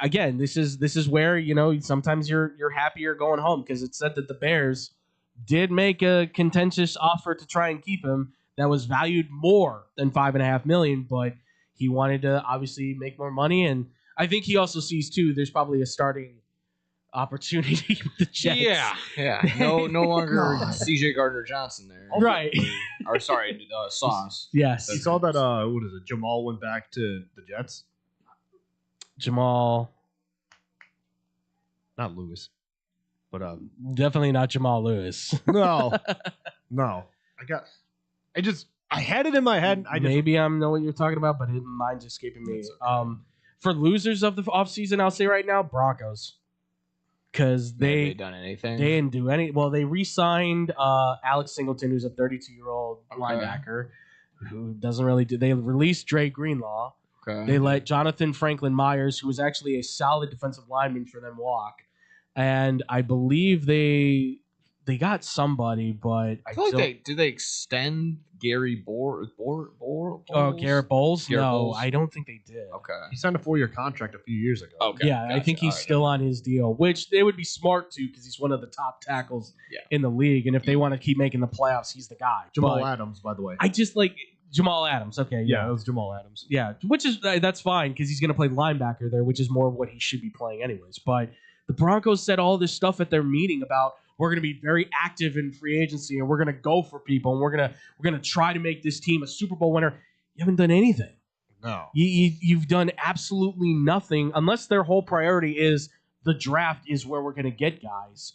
again, this is where, you know, sometimes you're happier going home, because it said that the Bears did make a contentious offer to try and keep him that was valued more than $5.5 million, but he wanted to obviously make more money. And I think he also sees too, there's probably a starting opportunity with the Jets. Yeah. No longer CJ Gardner Johnson there. Right. Or sorry, Sauce. Yes. You saw that, what is it? Jamal went back to the Jets? Jamal. Not Lewis. But, Definitely not Jamal Lewis. no. I had it in my head. Maybe I know what you're talking about, but mine's escaping me. For losers of the offseason, I'll say right now, Broncos. Because they done anything? They didn't do any. Well, they re-signed Alex Singleton, who's a 32-year-old linebacker who doesn't really do. They released Dre Greenlaw. Okay. They let Jonathan Franklin Myers, who was actually a solid defensive lineman for them, walk. And I believe they got somebody, but I feel like did they extend Gary Bowles? Garrett Bowles? Garrett No, Bowles? I don't think they did. Okay. He signed a 4-year contract a few years ago. Okay. Yeah, I gotcha. think he's All right. still on his deal, which they would be smart to because he's one of the top tackles in the league. And if they want to keep making the playoffs, he's the guy. Jamal Adams, by the way. I just like Jamal Adams. Okay, Yeah, it was Jamal Adams. Yeah, which is that's fine because he's going to play linebacker there, which is more what he should be playing anyways. But the Broncos said all this stuff at their meeting about we're going to be very active in free agency and we're going to go for people and we're going to try to make this team a Super Bowl winner. You haven't done anything. No. You've done absolutely nothing unless their whole priority is the draft is where we're going to get guys.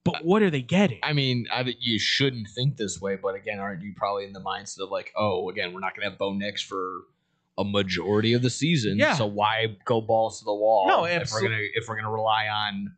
But what are they getting? I mean, you shouldn't think this way, but again, aren't you probably in the mindset of like, oh, again, we're not going to have Bo Nix for a majority of the season, so why go balls to the wall? No, if we're gonna rely on,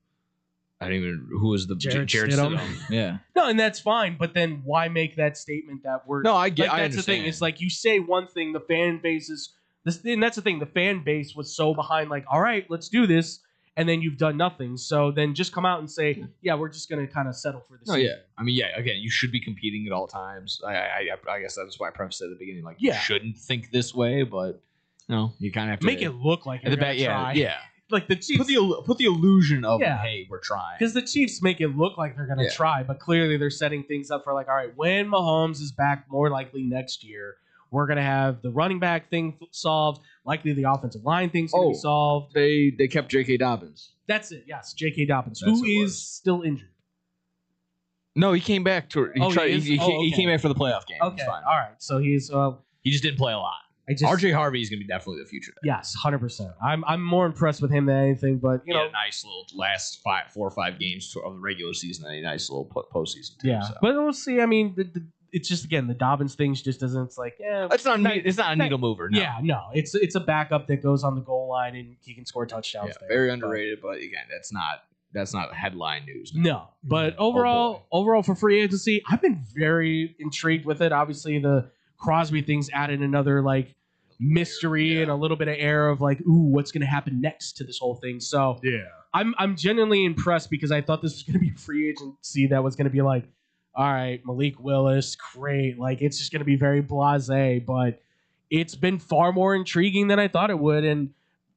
I don't even who was the Jared Stidham. Stidham. Yeah, no, and that's fine. But then why make that statement that we're no? I get. Like, I that's the thing. understand. It's like you say one thing, the fan base is this, and that's the thing. The fan base was so behind, like, all right, let's do this, and then you've done nothing. So then just come out and say, yeah, we're just gonna kind of settle for this. No, yeah. I mean, yeah. Again, you should be competing at all times. I guess that's why I prefaced it at the beginning. Like, you shouldn't think this way, but no, you kind of have to make it look like you're gonna try. Yeah. Like the Chiefs Put the illusion of hey, we're trying. Because the Chiefs make it look like they're going to try, but clearly they're setting things up for like, all right, when Mahomes is back, more likely next year, we're going to have the running back thing solved. Likely the offensive line thing's going to be solved. They kept J.K. Dobbins. That's it. Yes, J.K. Dobbins, who is still injured. No, he came back to. He came back for the playoff game. Okay, all right. So he's he just didn't play a lot. RJ Harvey is going to be definitely the future. Yes, 100%. I'm more impressed with him than anything, but you know, a nice little last 4 or 5 games of the regular season and a nice little postseason. Too, yeah, so. But we'll see. I mean, it's just again the Dobbins things just doesn't. It's like it's not a needle mover. No. Yeah, no, it's a backup that goes on the goal line and he can score touchdowns. Yeah, very underrated, but again, that's not headline news. No, but overall for free agency, I've been very intrigued with it. Obviously, the Crosby things added another like mystery and a little bit of air of like, ooh, what's going to happen next to this whole thing. So yeah, I'm genuinely impressed because I thought this was going to be a free agency that was going to be like, all right, Malik Willis, great. Like it's just going to be very blasé, but it's been far more intriguing than I thought it would. And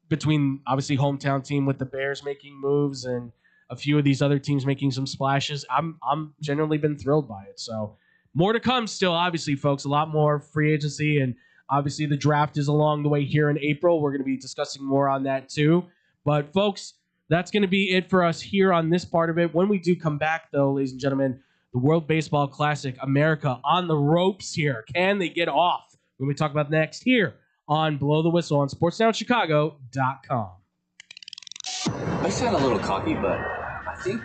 between obviously hometown team with the Bears making moves and a few of these other teams making some splashes, I'm genuinely been thrilled by it. So more to come still, obviously, folks. A lot more free agency, and obviously the draft is along the way here in April. We're going to be discussing more on that too. But folks, that's going to be it for us here on this part of it. When we do come back, though, ladies and gentlemen, the World Baseball Classic, America on the ropes here. Can they get off? When we talk about next here on Blow the Whistle on SportsDownChicago.com. I sound a little cocky, but I think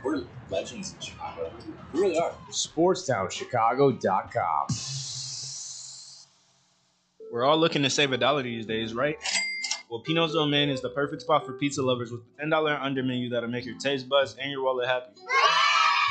we're legends in Chicago. We really are. SportsDownChicago.com. We're all looking to save $1 these days, right? Well, Pino's Old Man is the perfect spot for pizza lovers with the $10 and under menu that'll make your taste buds and your wallet happy.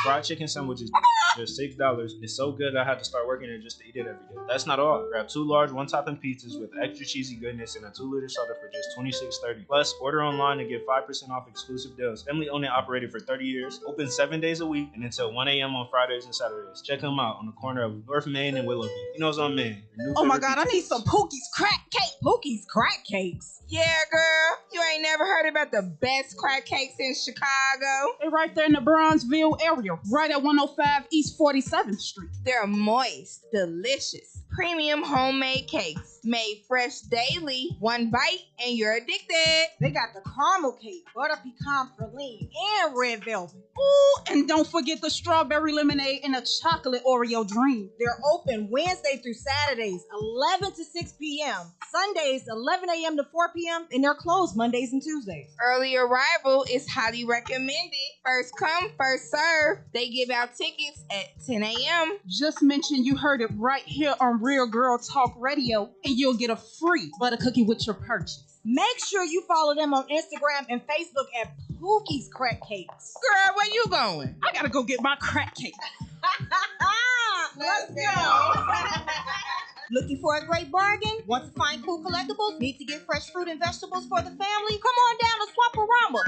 Fried chicken sandwiches, just $6. It's so good I had to start working it just to eat it every day. That's not all. Grab 2 large one-topping pizzas with extra cheesy goodness and a 2-liter soda for just $26.30. Plus, order online and get 5% off exclusive deals. Family owned and operated for 30 years. Open 7 days a week and until 1 a.m. on Fridays and Saturdays. Check them out on the corner of North Main and Willoughby. Pino's on Main. Oh my God, I need some Pookie's crack cake. Pookie's crack cakes. Yeah, girl. You ain't never heard about the best crack cakes in Chicago? They're right there in the Bronzeville area, right at 105 East 47th Street. They're moist, delicious, premium homemade cakes. Made fresh daily. One bite and you're addicted. They got the caramel cake, butter pecan praline, and red velvet. Ooh, and don't forget the strawberry lemonade and a chocolate Oreo dream. They're open Wednesday through Saturdays, 11 to 6 p.m. Sundays, 11 a.m. to 4 p.m. And they're closed Mondays and Tuesdays. Early arrival is highly recommended. First come, first serve. They give out tickets at 10 a.m. Just mention you heard it right here on Real Girl Talk Radio, and you'll get a free butter cookie with your purchase. Make sure you follow them on Instagram and Facebook at Pookie's Crack Cakes. Girl, where you going? I gotta go get my crack cake. Let's go. Looking for a great bargain? Want to find cool collectibles? Need to get fresh fruit and vegetables for the family? Come on down to Swaparama.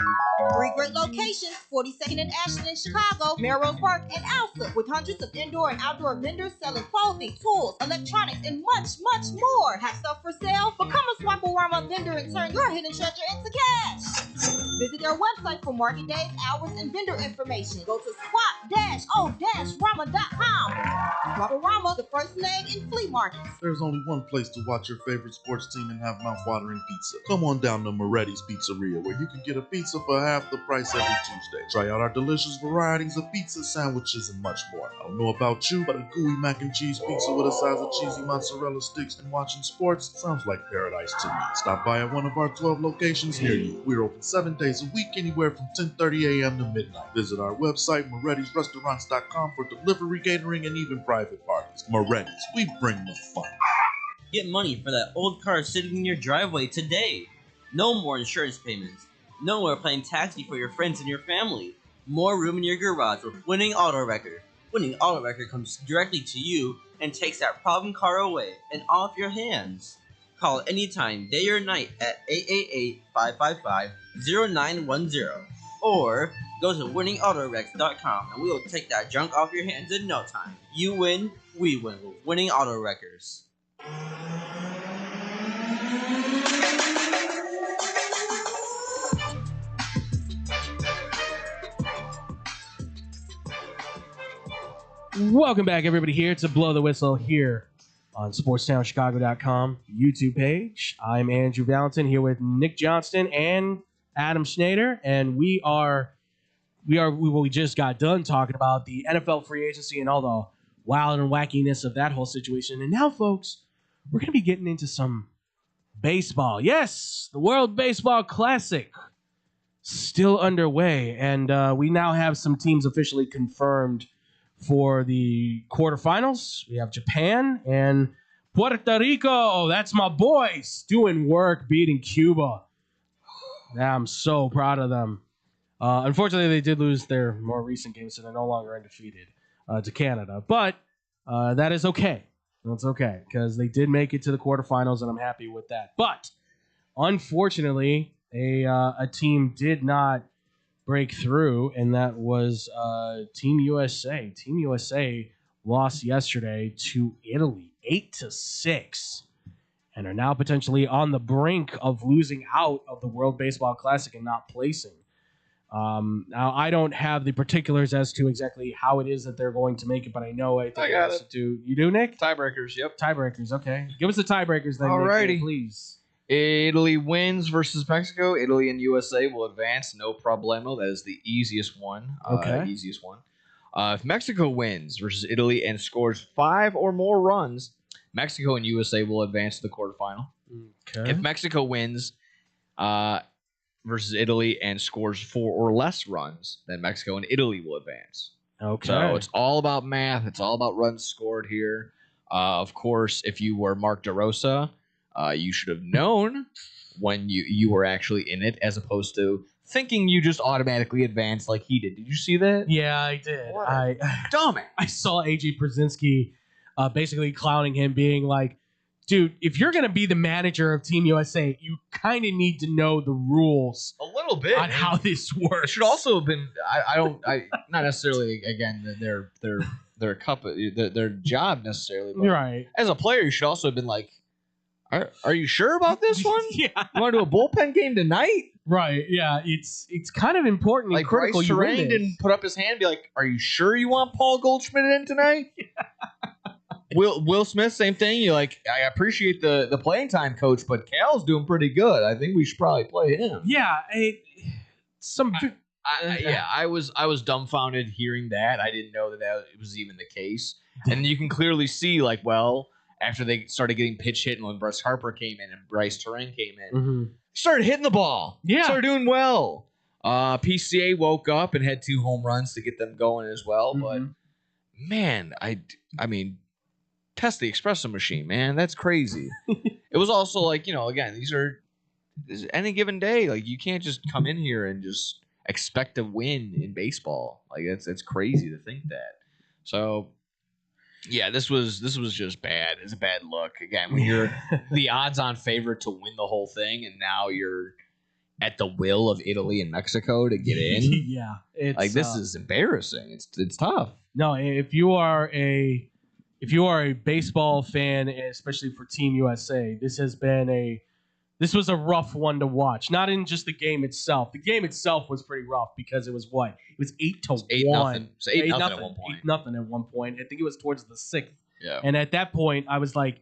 3 great locations, 42nd and Ashton in Chicago, Melrose Park, and Alpha, with hundreds of indoor and outdoor vendors selling clothing, tools, electronics, and much, much more. Have stuff for sale? Become a Swaparama vendor and turn your hidden treasure into cash. Visit their website for market days, hours, and vendor information. Go to swap-o-rama.com. Swaparama, the first name in flea markets. There's only one place to watch your favorite sports team and have mouth-watering pizza. Come on down to Moretti's Pizzeria, where you can get a pizza for half the price every Tuesday. Try out our delicious varieties of pizza, sandwiches, and much more. I don't know about you, but a gooey mac and cheese pizza with a size of cheesy mozzarella sticks and watching sports sounds like paradise to me. Stop by at one of our 12 locations near you. We're open 7 days a week, anywhere from 10:30 a.m. to midnight. Visit our website, Moretti'sRestaurants.com, for delivery, catering, and even private parties. Moretti's, we bring the fun. Get money for that old car sitting in your driveway today. No more insurance payments. No more playing taxi for your friends and your family. More room in your garage with Winning Auto Wrecker. Winning Auto Wrecker comes directly to you and takes that problem car away and off your hands. Call anytime, day or night at 888-555-0910. Or go to winningautorex.com and we will take that junk off your hands in no time. You win, we win with Winning Auto Wreckers. Welcome back, everybody, here to Blow the Whistle here on SportsTownChicago.com YouTube page. I'm Andrew Valentin here with Nick Johnston and Adam Schneider, and we just got done talking about the NFL free agency and all the wild and wackiness of that whole situation. And now, folks, we're going to be getting into some baseball. Yes, the World Baseball Classic still underway, and we now have some teams officially confirmed for the quarterfinals. We have Japan and Puerto Rico. Oh, that's my boys doing work, beating Cuba. Yeah, I'm so proud of them. Unfortunately, they did lose their more recent games, so they're no longer undefeated to Canada. But that is okay. That's okay, because they did make it to the quarterfinals, and I'm happy with that. But unfortunately, a team did not break through, and that was Team USA. Team USA lost yesterday to Italy, 8-6, and are now potentially on the brink of losing out of the World Baseball Classic and not placing. Now, I don't have the particulars as to exactly how it is that they're going to make it, but I know I got it. You do, Nick? Tiebreakers, yep. Tiebreakers, okay. Give us the tiebreakers then, Alrighty. Nick, please. Italy wins versus Mexico. Italy and USA will advance, no problemo. That is the easiest one. Okay. Easiest one. If Mexico wins versus Italy and scores 5 or more runs, Mexico and USA will advance to the quarterfinal. Okay. If Mexico wins versus Italy and scores 4 or less runs, then Mexico and Italy will advance. Okay. So it's all about math. It's all about runs scored here. Of course, if you were Mark DeRosa, you should have known when you were actually in it, as opposed to thinking you just automatically advanced like he did. Did you see that? Yeah, I did. Dumbass. I saw AJ Brzezinski basically clowning him, being like, dude, if you're going to be the manager of Team USA, you kind of need to know the rules a little bit on how this works. It should also have been. Not necessarily again their job necessarily. But right. As a player, you should also have been like, Are you sure about this one? Yeah. You want to do a bullpen game tonight? Right. Yeah. It's kind of important and critical. Bryce Terang didn't put up his hand and be like, "Are you sure you want Paul Goldschmidt in tonight?" Will Smith, same thing. You like, I appreciate the playing time, coach, but Cal's doing pretty good. I think we should probably play him. Yeah, I was dumbfounded hearing that. I didn't know that was even the case. And you can clearly see, like, well, after they started getting pitch hit and when Bryce Harper came in and Bryce Terang came in, started hitting the ball. Yeah, started doing well. PCA woke up and had 2 home runs to get them going as well. But man, I mean, test the espresso machine, man. That's crazy. It was also like, again, this is any given day. Like, you can't just come in here and just expect to win in baseball. Like, that's crazy to think that. So yeah, this was just bad. It's a bad look. Again, when you're the odds-on favorite to win the whole thing, and now you're at the will of Italy and Mexico to get in. Yeah, it's like, this is embarrassing. It's tough. No, if you are a baseball fan, especially for Team USA, this was a rough one to watch. Not in just the game itself. The game itself was pretty rough because it was what? It was 8-1. It was 8-0 at one point. 8-0 at one point. I think it was towards the 6th. Yeah. And at that point, I was like,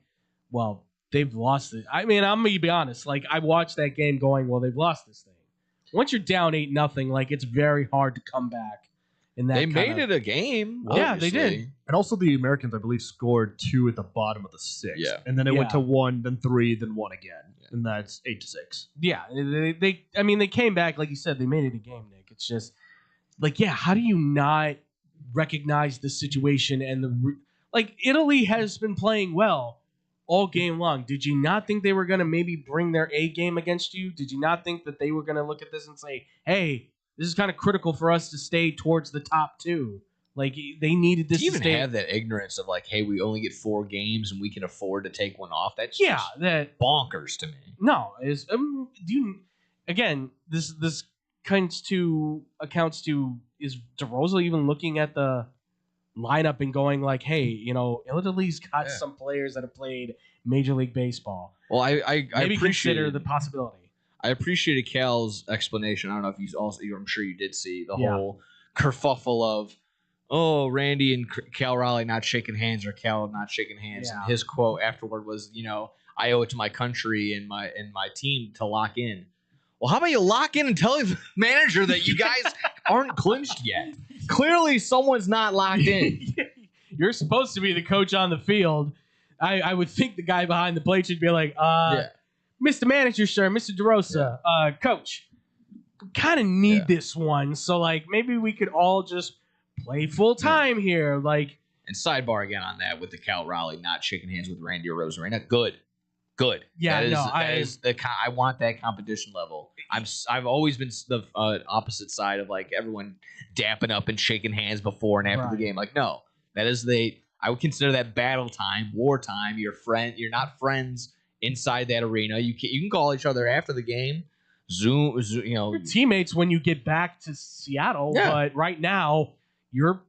well, they've lost it. I mean, I'm going to be honest. Like, I watched that game going, well, they've lost this thing. Once you're down 8-0, like, it's very hard to come back. They made it a game. Yeah, obviously. they did. And also the Americans, I believe, scored 2 at the bottom of the 6th. Yeah. And then it went to 1, then 3, then 1 again. Yeah. And that's 8-6. Yeah. They came back, like you said, they made it a game, Nick. It's just like, yeah, how do you not recognize the situation and Italy has been playing well all game long. Did you not think they were going to maybe bring their A game against you? Did you not think that they were going to look at this and say, hey, this is kind of critical for us to stay towards the top 2? Like, they needed this to even stay. Have that ignorance of like, hey, we only get 4 games and we can afford to take one off. That's that bonkers to me. No, is again, this accounts to is DeRosa even looking at the lineup and going like, hey, Italy's got some players that have played Major League Baseball. Well, I maybe appreciate consider the possibility. I appreciated Cal's explanation. I don't know if I'm sure you did see the whole kerfuffle of, Randy and Cal Raleigh not shaking hands or Cal not shaking hands. Yeah. And his quote afterward was, I owe it to my country and my team to lock in. Well, how about you lock in and tell the manager that you guys aren't clinched yet? Clearly, someone's not locked in. You're supposed to be the coach on the field. I would think the guy behind the plate should be like, Mr. Manager, sir, Mr. DeRosa, Coach, we kind of need this one. So, like, maybe we could all just play full time here. Like, and sidebar again on that with the Cal Raleigh not shaking hands with Randy or Rosarena. Good. Yeah, I want that competition level. I've always been the opposite side of like everyone dapping up and shaking hands before and after the game. Like, no, that is I would consider that battle time, wartime. You're not friends inside that arena. You can call each other after the game. Zoom, you're teammates when you get back to Seattle, but right now you're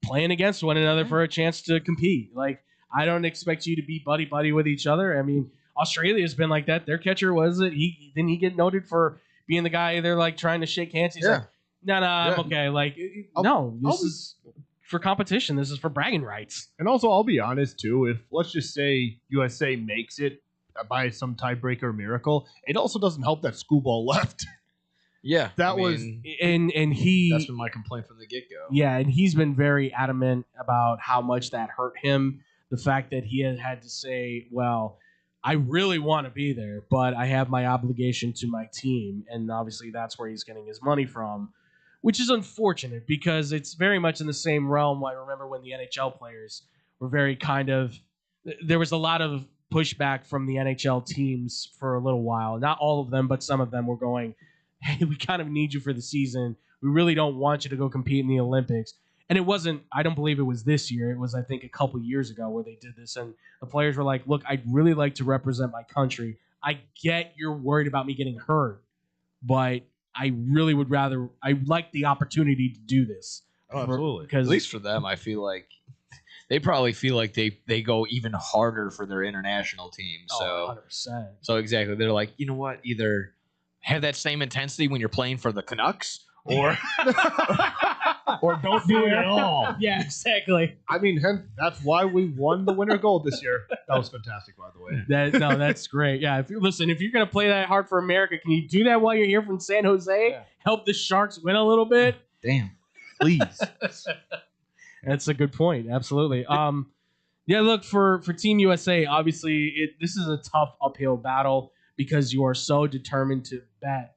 playing against one another for a chance to compete. Like, I don't expect you to be buddy with each other. I mean, Australia's been like that. Their catcher didn't he get noted for being the guy they're like trying to shake hands? He's like, no, I'm okay. Like, this is for competition. This is for bragging rights. And also, I'll be honest too. If let's just say USA makes it by some tiebreaker miracle, it also doesn't help that Screwball left. Yeah, that's been my complaint from the get-go. Yeah, and he's been very adamant about how much that hurt him. The fact that he had to say, well, I really want to be there, but I have my obligation to my team. And obviously that's where he's getting his money from, which is unfortunate because it's very much in the same realm. I remember when the NHL players were there was a lot of pushback from the NHL teams for a little while. Not all of them, but some of them were going, hey, we kind of need you for the season. We really don't want you to go compete in the Olympics. And it wasn't, I don't believe it was this year. It was, I think, a couple years ago where they did this. And the players were like, look, I'd really like to represent my country. I get you're worried about me getting hurt, but I really would rather, I like the opportunity to do this. Oh, absolutely. At least for them, I feel like they probably feel like they go even harder for their international team. So 100%. So exactly. They're like, you know what? Either have that same intensity when you're playing for the Canucks or or don't do it at all. Yeah, exactly. I mean, that's why we won the winter gold this year. That was fantastic, by the way. That's great. Yeah, if you're gonna play that hard for America, can you do that while you're here from San Jose? Yeah. Help the Sharks win a little bit. Damn, please. That's a good point. Absolutely. Yeah, look, for Team USA, obviously this is a tough uphill battle because you are so determined to bet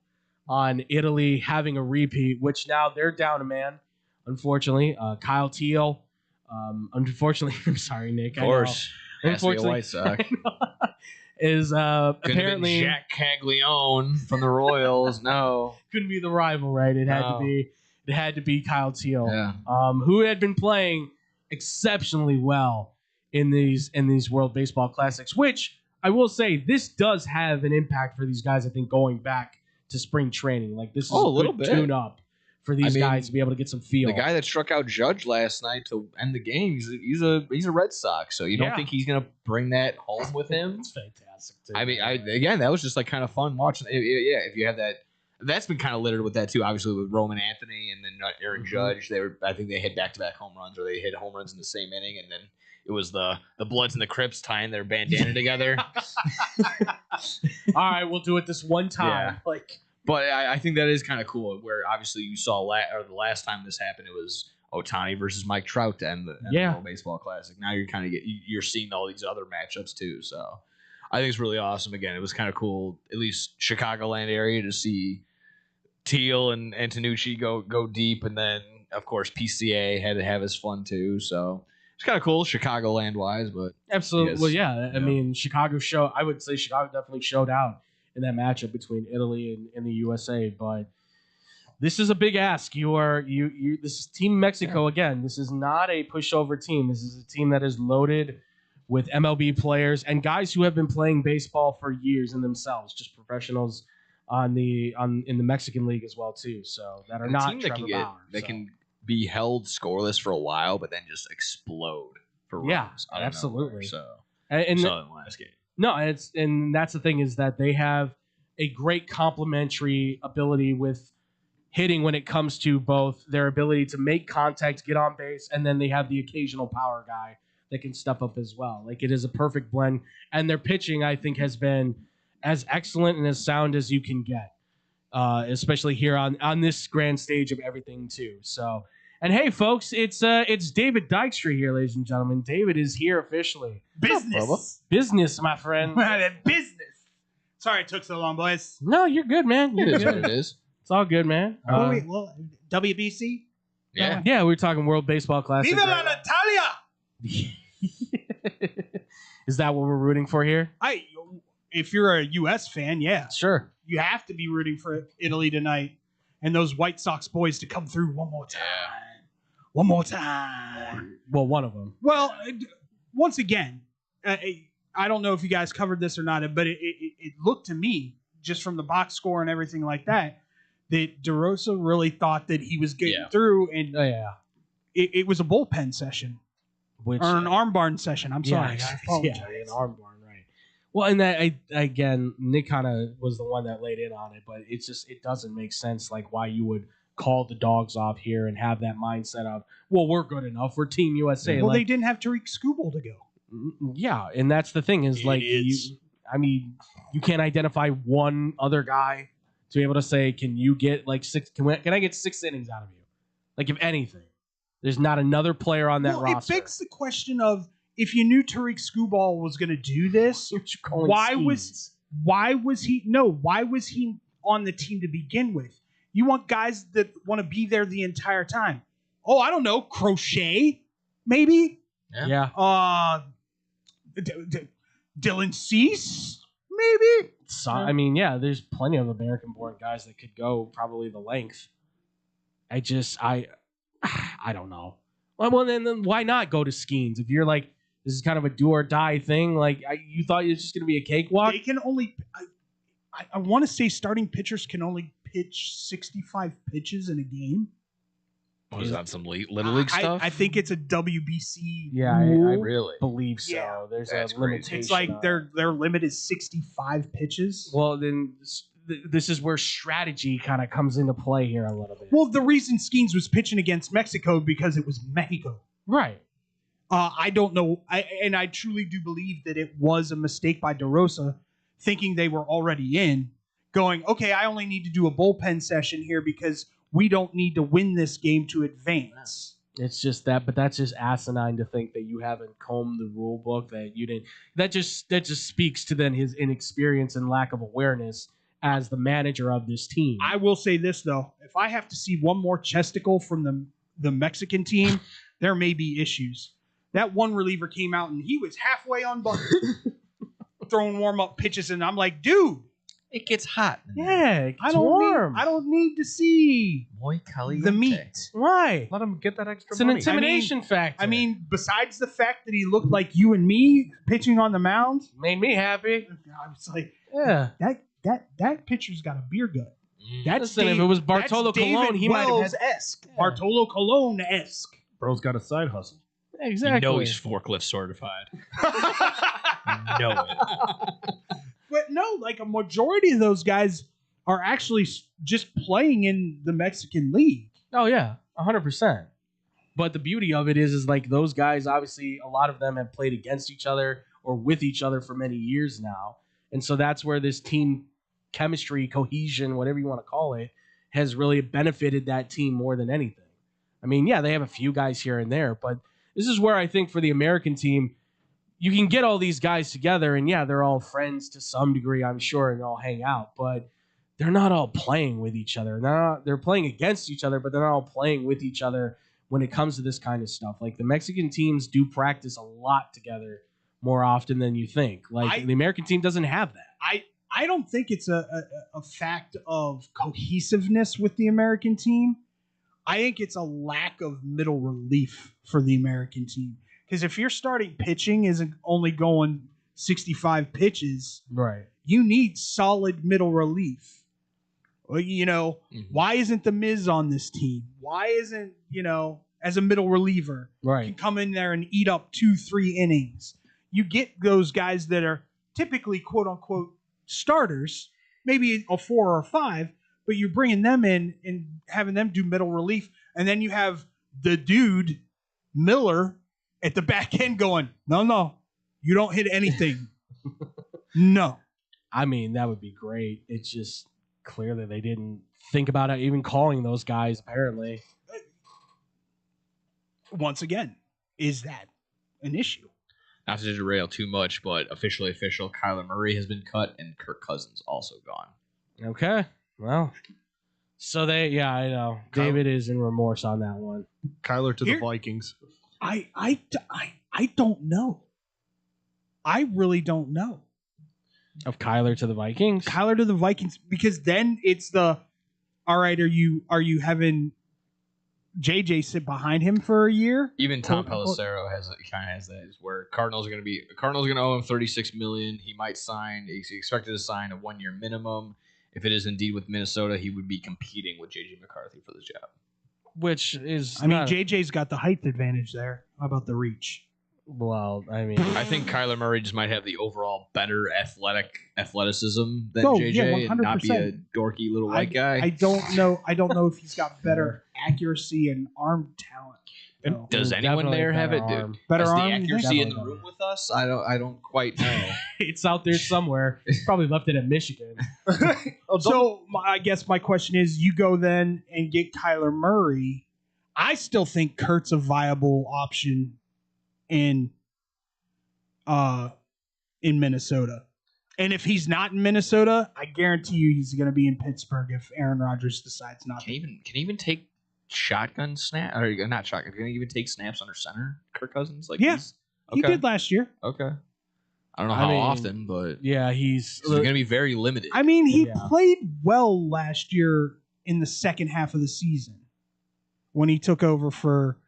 on Italy having a repeat, which now they're down a man, unfortunately. Kyle Teal, unfortunately, I'm sorry, Nick. Of course. Unfortunately, White Sox. is apparently Jack Caglione from the Royals. No, couldn't be the rival, right? It had to be Kyle Teal, Yeah. Who had been playing exceptionally well in these World Baseball Classics, which I will say this does have an impact for these guys. I think going back to spring training, like this is a little good bit tune up for these guys to be able to get some feel. The guy that struck out Judge last night to end the game, he's a Red Sox, so you don't think he's gonna bring that home with him? It's fantastic. Too. I mean, again, that was just like kind of fun watching. Yeah, if you have that. That's been kind of littered with that too, obviously with Roman Anthony and then Aaron Judge. I think they hit back-to-back home runs, or they hit home runs in the same inning, and then it was the Bloods and the Crips tying their bandana together. All right, we'll do it this one time. Yeah. But I think that is kind of cool. Where obviously you saw the last time this happened, it was Ohtani versus Mike Trout to end the World Baseball Classic. Now you're seeing all these other matchups too. So I think it's really awesome. Again, it was kind of cool, at least Chicagoland area, to see Teal and Antonucci go deep, and then of course PCA had to have his fun too. So it's kind of cool, Chicagoland wise, but absolutely. Well, yeah. I mean, I would say Chicago definitely showed out in that matchup between Italy and the USA. But this is a big ask. This is Team Mexico again. This is not a pushover team. This is a team that is loaded with MLB players and guys who have been playing baseball for years in themselves, just professionals in the Mexican League as well too. So that are not Trevor Bauer. They can be held scoreless for a while, but then just explode for runs. Absolutely. So and saw in the last game. No, and that's the thing, is that they have a great complementary ability with hitting when it comes to both their ability to make contact, get on base, and then they have the occasional power guy that can step up as well. Like, it is a perfect blend, and their pitching, I think, has been as excellent and as sound as you can get, especially here on this grand stage of everything too. So, and hey, folks, it's David Dykstra here, ladies and gentlemen. David is here officially. Business, my friend. Business. Sorry it took so long, boys. No, you're good, man. You're It is good. what it is. It's all good, man. WBC? Yeah. Yeah, we were talking World Baseball Classic. Viva la Natalia! Is that what we're rooting for here? If you're a U.S. fan, yeah. Sure. You have to be rooting for Italy tonight and those White Sox boys to come through one more time. One more time. Well, one of them. Well, once again, I don't know if you guys covered this or not, but it looked to me, just from the box score and everything like that DeRosa really thought that he was getting through, and it was a bullpen session. Or an arm barn session. I'm sorry. I apologize. Yeah, an arm barn, right. Well, and that again, Nick kind of was the one that laid in on it, but it doesn't make sense, like, why you would call the dogs off here and have that mindset of, well, we're good enough. We're Team USA. Well, they didn't have Tariq Skubal to go. Yeah, and that's the thing is, like, you can't identify one other guy to be able to say, can you get like six? Can I get 6 innings out of you? Like, if anything, there's not another player on that roster. It begs the question of, if you knew Tariq Skubal was going to do this, why was he on the team to begin with? You want guys that want to be there the entire time. Oh, I don't know, Crochet, maybe. Yeah. Dylan Cease, maybe. So, I mean, yeah, there's plenty of American-born guys that could go probably the length. I don't know. Well, then why not go to Skeens? If you're like, this is kind of a do or die thing, like, you thought it was just going to be a cakewalk? They can only, I want to say starting pitchers can only pitch 65 pitches in a game. Was that some little league stuff? I think it's a WBC. Yeah, I really believe so. Yeah. There's That's a limitation. It's like their limit is 65 pitches. Well, then this is where strategy kind of comes into play here a little bit. Well, the reason Skeens was pitching against Mexico because it was Mexico. Right. I don't know. I truly do believe that it was a mistake by DeRosa, thinking they were already in, going, okay, I only need to do a bullpen session here because we don't need to win this game to advance. It's just that, but that's just asinine to think that you haven't combed the rule book, that you didn't. That just speaks to then his inexperience and lack of awareness as the manager of this team. I will say this though: if I have to see one more chesticle from the Mexican team, there may be issues. That one reliever came out and he was halfway unbuttoned, throwing warm up pitches, and I'm like, dude, it gets hot. Yeah, it's warm. I don't need to see Muy caliente. the meat. Why? Let him get that extra It's an money. intimidation factor. I mean, besides the fact that he looked like you and me pitching on the mound, made me happy. I was like, yeah, that pitcher's got a beer gut. That's Listen, if it was Bartolo Colon, he might have had esque. Bartolo Colon esque. Bro's got a side hustle. Exactly. You know he's forklift certified. Know it. But no, like a majority of those guys are actually just playing in the Mexican league. Oh yeah, 100%. But the beauty of it is like those guys, obviously, a lot of them have played against each other or with each other for many years now, and so that's where this team chemistry, cohesion, whatever you want to call it, has really benefited that team more than anything. I mean, yeah, they have a few guys here and there, but this is where I think for the American team, you can get all these guys together, and yeah, they're all friends to some degree, I'm sure, and all hang out, but they're not all playing with each other. They're playing against each other, but they're not all playing with each other when it comes to this kind of stuff. Like the Mexican teams do practice a lot together more often than you think. Like the American team doesn't have that. I don't think it's a fact of cohesiveness with the American team. I think it's a lack of middle relief for the American team. Because if your starting pitching isn't only going 65 pitches, right, you need solid middle relief. Well, why isn't the Miz on this team? Why isn't, as a middle reliever, right, can come in there and eat up 2-3 innings? You get those guys that are typically quote unquote starters, maybe a 4 or a 5, but you're bringing them in and having them do middle relief, and then you have the dude Miller at the back end going, no, you don't hit anything. No. I mean, that would be great. It's just clearly they didn't think about it, even calling those guys, apparently. Once again, is that an issue? Not to derail too much, but official, Kyler Murray has been cut and Kirk Cousins also gone. Okay. Well, so I know. David is in remorse on that one. Kyler to the Vikings. I don't know. I really don't know. Of Kyler to the Vikings? Kyler to the Vikings, because then it's all right, are you having JJ sit behind him for a year? Even Tom Pelissero kind of has that, is where Cardinals are going to owe him $36 million. He might sign. He's expected to sign a 1-year minimum. If it is indeed with Minnesota, he would be competing with JJ McCarthy for this job. Which is, JJ's got the height advantage there. How about the reach? Well, I mean, I think Kyler Murray just might have the overall better athleticism than Oh, JJ, yeah, and not be a 100%. dorky little white guy. I don't know if he's got better accuracy and arm talent. No. Does anyone there have it? Dude, Better is arm, the you think? accuracy in the room with us? I don't quite know. it's out there somewhere. He's probably left it at Michigan. So I guess my question is, you go then and get Kyler Murray. I still think Kurt's a viable option in Minnesota. And if he's not in Minnesota, I guarantee you he's going to be in Pittsburgh if Aaron Rodgers decides not to. Can he even take shotgun snap or not shotgun? Can he even take snaps under center? Kirk Cousins, He did last year. Okay. I don't know how often, but yeah, he's going to be very limited. I mean, he played well last year in the second half of the season when he took over for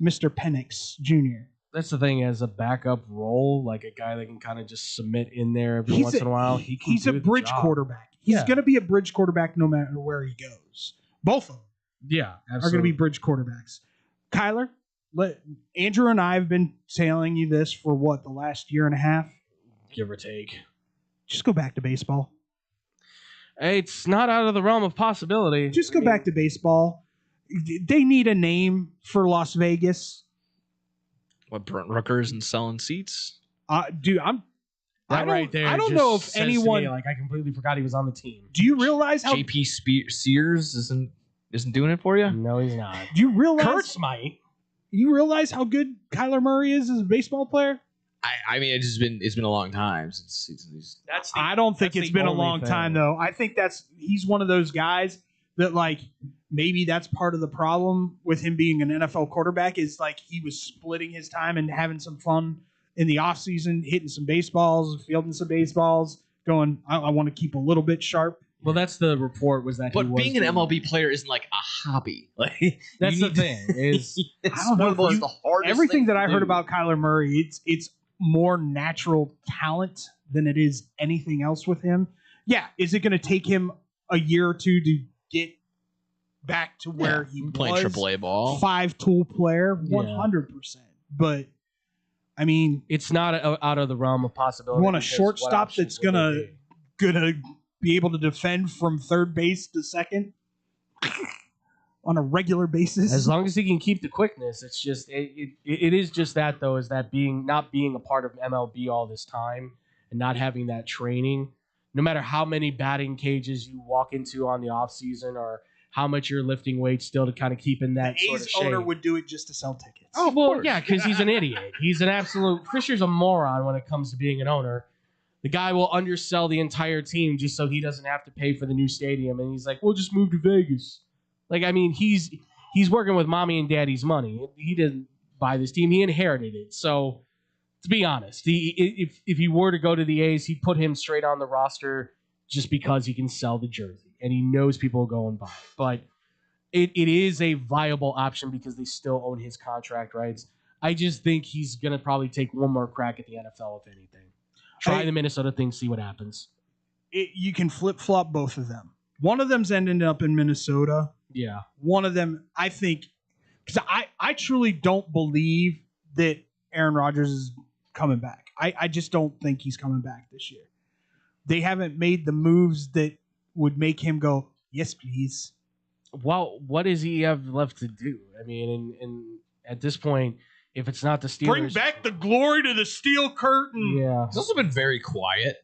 Mr. Penix Jr. That's the thing, as a backup role, like a guy that can kind of just submit in there every once in a while. He's a bridge quarterback. He's going to be a bridge quarterback no matter where he goes. Both of them. Yeah, are going to be bridge quarterbacks. Kyler, Andrew and I have been telling you this for the last year and a half? Give or take. Just go back to baseball. It's not out of the realm of possibility. Just go back to baseball. They need a name for Las Vegas. What, Brent Rookers and selling seats? Dude, I don't know if anyone I completely forgot he was on the team. Do you realize how JP Sears isn't doing it for you? No, he's not. Do you realize Kurtz might. You realize how good Kyler Murray is as a baseball player? I mean, it's been a long time since I don't think it's been a long time though. I think he's one of those guys that like maybe that's part of the problem with him being an NFL quarterback is like he was splitting his time and having some fun in the offseason, hitting some baseballs, fielding some baseballs, going, I want to keep a little bit sharp. Well, that's the report was that. But being an MLB player isn't like a hobby. Like that's the thing is I don't know. the hardest everything that I to heard do. about Kyler Murray, it's more natural talent than it is anything else with him. Yeah, is it going to take him a year or two to get back to where he playing was? AAA ball, 5-tool player, 100%. But I mean, it's not out of the realm of possibility. You want a shortstop that's gonna be able to defend from third base to second on a regular basis. As long as he can keep the quickness, it's just it is just that though. Is that not being a part of MLB all this time and not having that training, no matter how many batting cages you walk into on the off season or how much you're lifting weights still to kind of keep in that the sort A's of shape. owner would do it just to sell tickets. Oh, well, yeah, because he's an idiot. He's an absolute Fisher's a moron when it comes to being an owner. The guy will undersell the entire team just so he doesn't have to pay for the new stadium, and he's like, "We'll just move to Vegas." Like, I mean, he's working with mommy and daddy's money. He didn't buy this team; he inherited it. So, to be honest, if he were to go to the A's, he'd put him straight on the roster just because he can sell the jersey, and he knows people will go and buy it. But it is a viable option because they still own his contract rights. I just think he's going to probably take one more crack at the NFL, if anything. Try the Minnesota thing, see what happens. You can flip-flop both of them. One of them's ending up in Minnesota. Yeah. One of them, I think, because I truly don't believe that Aaron Rodgers is coming back. I just don't think he's coming back this year. They haven't made the moves that would make him go, yes, please. Well, what does he have left to do? I mean, and at this point, if it's not the Steelers, Bring back the glory to the steel curtain. Yeah, he's also been very quiet.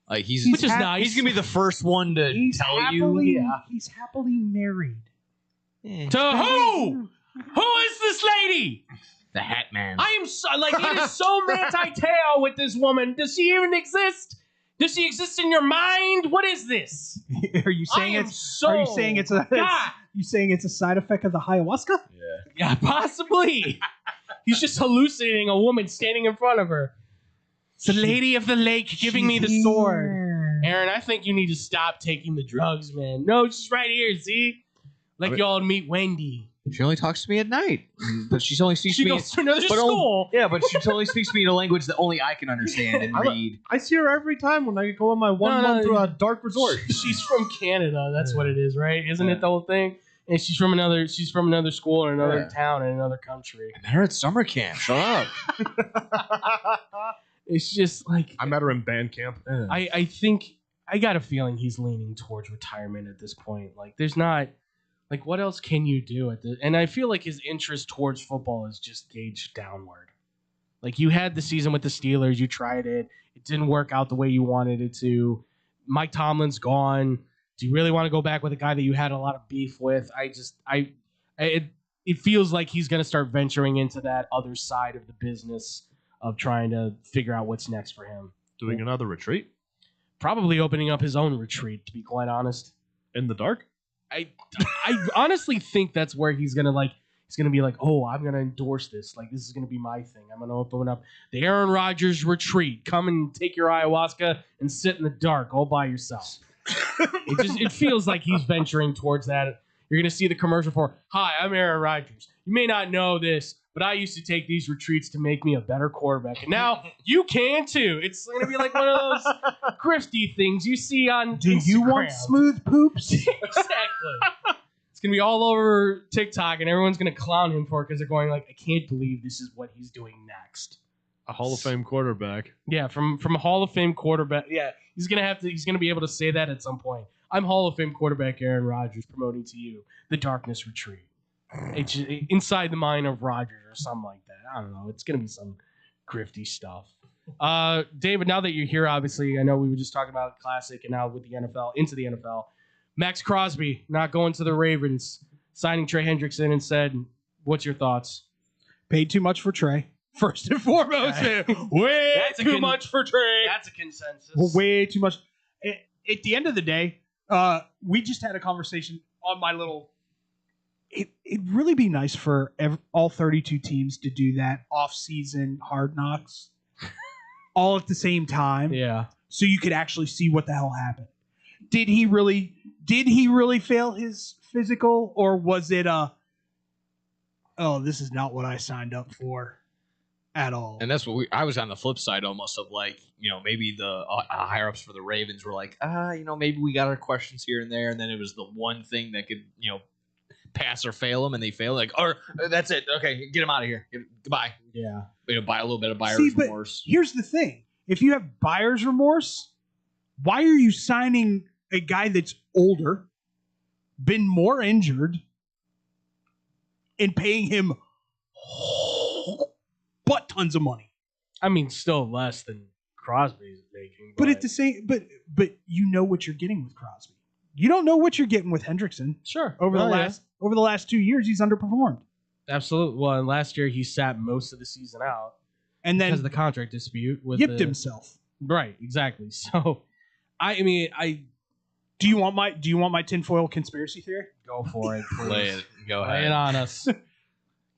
Like which is nice. He's gonna be the first one to tell you. Yeah, he's happily married. To who? Who is this lady? The Hat Man. I am so, like it is so manti-tail with this woman. Does she even exist? Does she exist in your mind? What is this? Are you saying I am it's? so Are you saying it's a? God. You saying it's a side effect of the ayahuasca? Yeah, possibly. He's just hallucinating a woman standing in front of her. It's the lady of the lake giving me the sword. Aaron, I think you need to stop taking the drugs, man. No, she's right here, see? Like you all meet Wendy. She only talks to me at night. But she only speaks to me. Goes to another but school. But she only speaks to me in a language that only I can understand and read. I see her every time when I go on my one month through a dark resort. She's from Canada. That's what it is, right? Isn't it the whole thing? And she's from another school in another town in another country. I met her at summer camp. Shut up. It's just like I met her in band camp. I think I got a feeling he's leaning towards retirement at this point. Like there's not like what else can you do at the and I feel like his interest towards football is just gauged downward. Like you had the season with the Steelers, you tried it, it didn't work out the way you wanted it to. Mike Tomlin's gone. Do you really want to go back with a guy that you had a lot of beef with? It feels like he's going to start venturing into that other side of the business of trying to figure out what's next for him. Doing another retreat? Probably opening up his own retreat, to be quite honest. In the dark? I honestly think that's where he's going to be like, oh, I'm going to endorse this. Like, this is going to be my thing. I'm going to open up the Aaron Rodgers retreat. Come and take your ayahuasca and sit in the dark all by yourself. It feels like he's venturing towards that. You're going to see the commercial for, hi, I'm Aaron Rodgers. You may not know this, but I used to take these retreats to make me a better quarterback. And now you can too. It's going to be like one of those grifty things you see on Do Instagram. you want smooth poops? Exactly. It's going to be all over TikTok, and everyone's going to clown him for it because they're going like, I can't believe this is what he's doing next. A Hall of Fame quarterback. Yeah, from a Hall of Fame quarterback. Yeah, he's going to be able to say that at some point. I'm Hall of Fame quarterback Aaron Rodgers promoting to you the Darkness Retreat. It's inside the mind of Rodgers or something like that. I don't know. It's gonna be some grifty stuff. David, now that you're here, obviously, I know we were just talking about Classic and now with the NFL, into the NFL. Maxx Crosby not going to the Ravens, signing Trey Hendrickson and said, what's your thoughts? Paid too much for Trey, first and foremost. Way too much for Trey. That's a consensus. Way too much. At the end of the day, we just had a conversation on my little... It'd really be nice for all 32 teams to do that off-season Hard Knocks all at the same time. Yeah. So you could actually see what the hell happened. Did he really fail his physical, or was it this is not what I signed up for at all? And that's what I was on the flip side almost of like, maybe the higher ups for the Ravens were like, maybe we got our questions here and there. And then it was the one thing that could, pass or fail them, and they fail. Like, or that's it. Okay, get him out of here. Goodbye. Yeah. Buy a little bit of buyer's remorse. Here's the thing: if you have buyer's remorse, why are you signing a guy that's older, been more injured, and paying him butt tons of money? I mean, still less than Crosby's making. But at the same, but you know what you're getting with Crosby. You don't know what you're getting with Hendrickson. Sure. Over the last 2 years, he's underperformed. Absolutely. Well, and last year he sat most of the season out, and then because of the contract dispute, yipped himself. Right. Exactly. So, I mean, do you want my tinfoil conspiracy theory? Go for it. Please. Lay it. Go ahead. Lay it on us.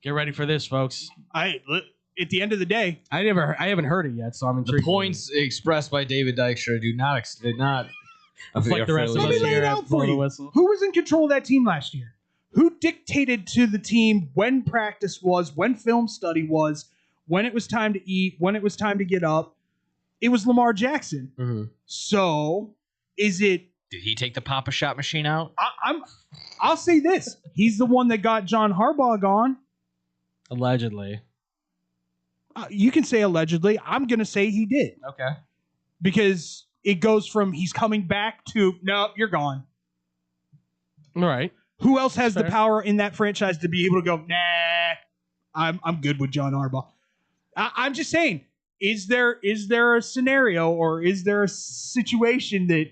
Get ready for this, folks. At the end of the day, I haven't heard it yet, so I'm intrigued. The points expressed by David Dykstra did not like the rest of let us me lay here it at out for Blow the you. Whistle. Who was in control of that team last year? Who dictated to the team when practice was, when film study was, when it was time to eat, when it was time to get up? It was Lamar Jackson. Mm-hmm. So, is it? Did he take the Papa Shot machine out? I'll say this: he's the one that got John Harbaugh gone. Allegedly. You can say allegedly. I'm gonna say he did. Okay. Because it goes from he's coming back to no, you're gone. All right. Who else has the power in that franchise to be able to go, nah, I'm good with John Harbaugh? I'm just saying, is there a scenario or is there a situation that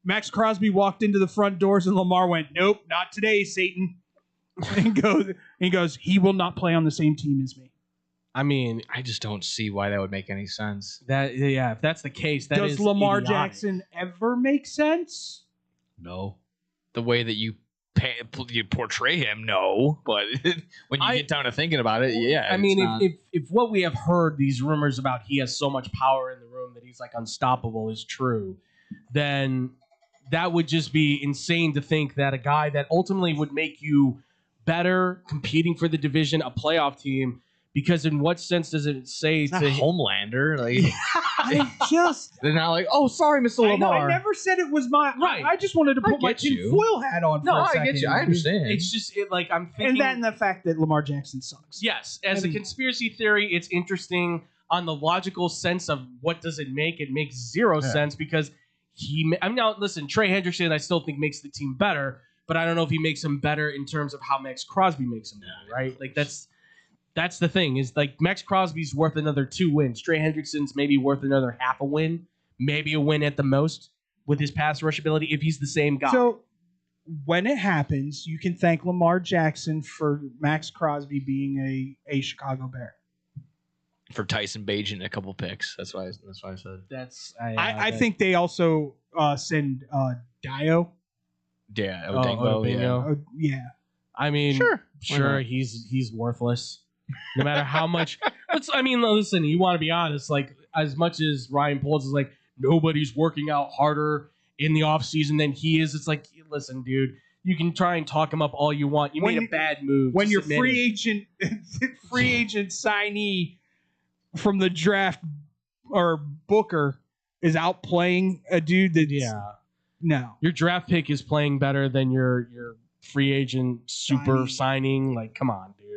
Maxx Crosby walked into the front doors and Lamar went, nope, not today, Satan, and goes, he will not play on the same team as me. I mean, I just don't see why that would make any sense. If that's the case, does Lamar Jackson ever make sense? No. The way that you portray him, no. But when you get down to thinking about it, yeah. I mean, if what we have heard, these rumors about he has so much power in the room that he's like unstoppable is true, then that would just be insane to think that a guy that ultimately would make you better competing for the division, a playoff team. Because in what sense does it say to Homelander? Like, they're not like, oh, sorry, Mr. Lamar. I never said it was my. Right. I just wanted to put my tinfoil hat on. No, for a I get second. you. I understand. It's just I'm thinking, and then the fact that Lamar Jackson sucks. Yes, as a conspiracy theory, it's interesting on the logical sense of what does it make. It makes zero sense because now listen, Trey Hendrickson, I still think makes the team better, but I don't know if he makes him better in terms of how Maxx Crosby makes him better. Right? Like That's the thing, is like Maxx Crosby's worth another 2 wins. Trey Hendrickson's maybe worth another half a win, maybe a win at the most with his pass rush ability if he's the same guy. So when it happens, you can thank Lamar Jackson for Maxx Crosby being a Chicago Bear. For Tyson Bagent, a couple picks. That's why I said. I think they also send Dio. Yeah, Odingo. Yeah. I mean, sure, he's worthless. No matter how much. Listen, you want to be honest. Like, as much as Ryan Poles is like, nobody's working out harder in the offseason than he is. It's like, listen, dude, you can try and talk him up all you want. You made a bad move. When your free agent signee from the draft or Booker is out playing a dude that no. Your draft pick is playing better than your free agent super signing. Like, come on, dude.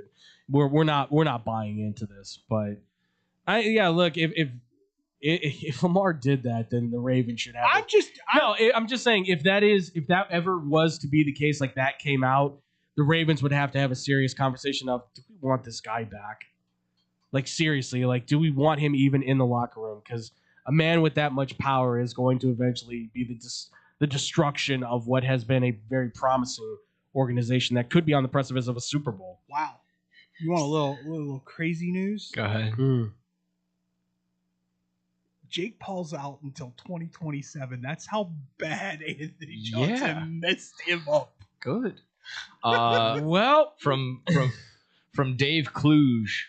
We're not buying into this. But look, if If Lamar did that, then the Ravens should have. I'm just saying if that ever was to be the case, like that came out, the Ravens would have to have a serious conversation of, do we want this guy back? Like seriously, like do we want him even in the locker room? Because a man with that much power is going to eventually be the destruction of what has been a very promising organization that could be on the precipice of a Super Bowl. Wow. You want a little crazy news? Go ahead. Jake Paul's out until 2027. That's how bad Anthony Johnson messed him up. Good. Well, from Dave Kluge,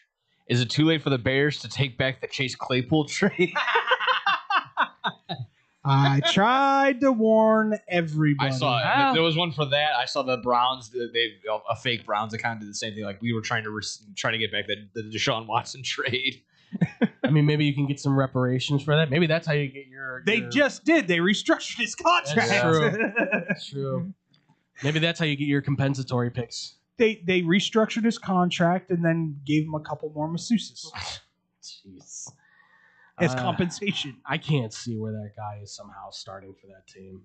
is it too late for the Bears to take back the Chase Claypool trade? I tried to warn everybody. I saw there was one for that. I saw the Browns. A fake Browns account did the same thing. Like we were trying to get back the Deshaun Watson trade. I mean, maybe you can get some reparations for that. Maybe that's how you get your. They just did. They restructured his contract. That's true. That's true. Maybe that's how you get your compensatory picks. They restructured his contract and then gave him a couple more masseuses. Jeez. As compensation. I can't see where that guy is somehow starting for that team.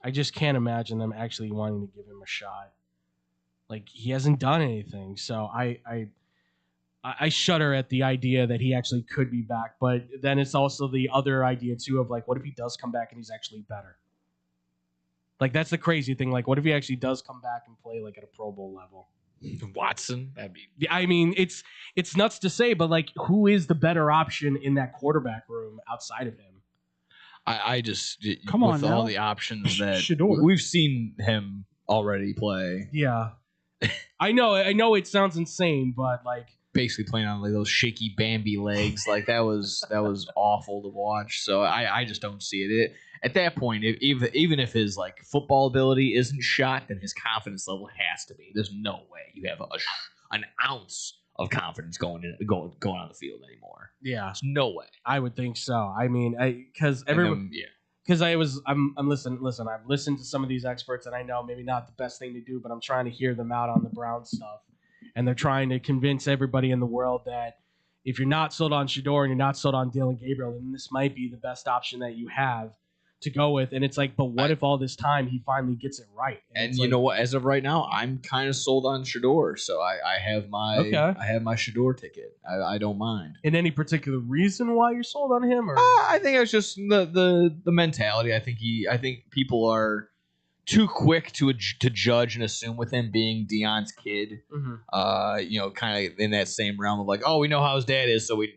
I just can't imagine them actually wanting to give him a shot. Like he hasn't done anything, so I shudder at the idea that he actually could be back. But then it's also the other idea too of like, what if he does come back and he's actually better? Like that's the crazy thing. Like, what if he actually does come back and play like at a Pro Bowl level? Watson, that'd be. I mean, it's nuts to say, but like, who is the better option in that quarterback room outside of him? I just come on with now. All the options that Shador. We've seen him already play. Yeah, I know it sounds insane, but like basically playing on like those shaky Bambi legs, like that was awful to watch. So I just don't see it. At that point, even if his like football ability isn't shot, then his confidence level has to be. There's no way you have an ounce of confidence going on the field anymore. Yeah, there's no way. I would think so. I mean, because everyone, because I'm listening. I've listened to some of these experts, and I know maybe not the best thing to do, but I'm trying to hear them out on the Brown stuff, and they're trying to convince everybody in the world that if you're not sold on Shador and you're not sold on Dylan Gabriel, then this might be the best option that you have to go with. And it's like, but what if all this time he finally gets it right? And you know what? As of right now, I'm kind of sold on Shador, so I have my Shador ticket. I don't mind. And any particular reason why you're sold on him? Or I think it's just the mentality. I think people are too quick to judge and assume with him being Deion's kid. Mm-hmm. Kind of in that same realm of like, oh, we know how his dad is, so we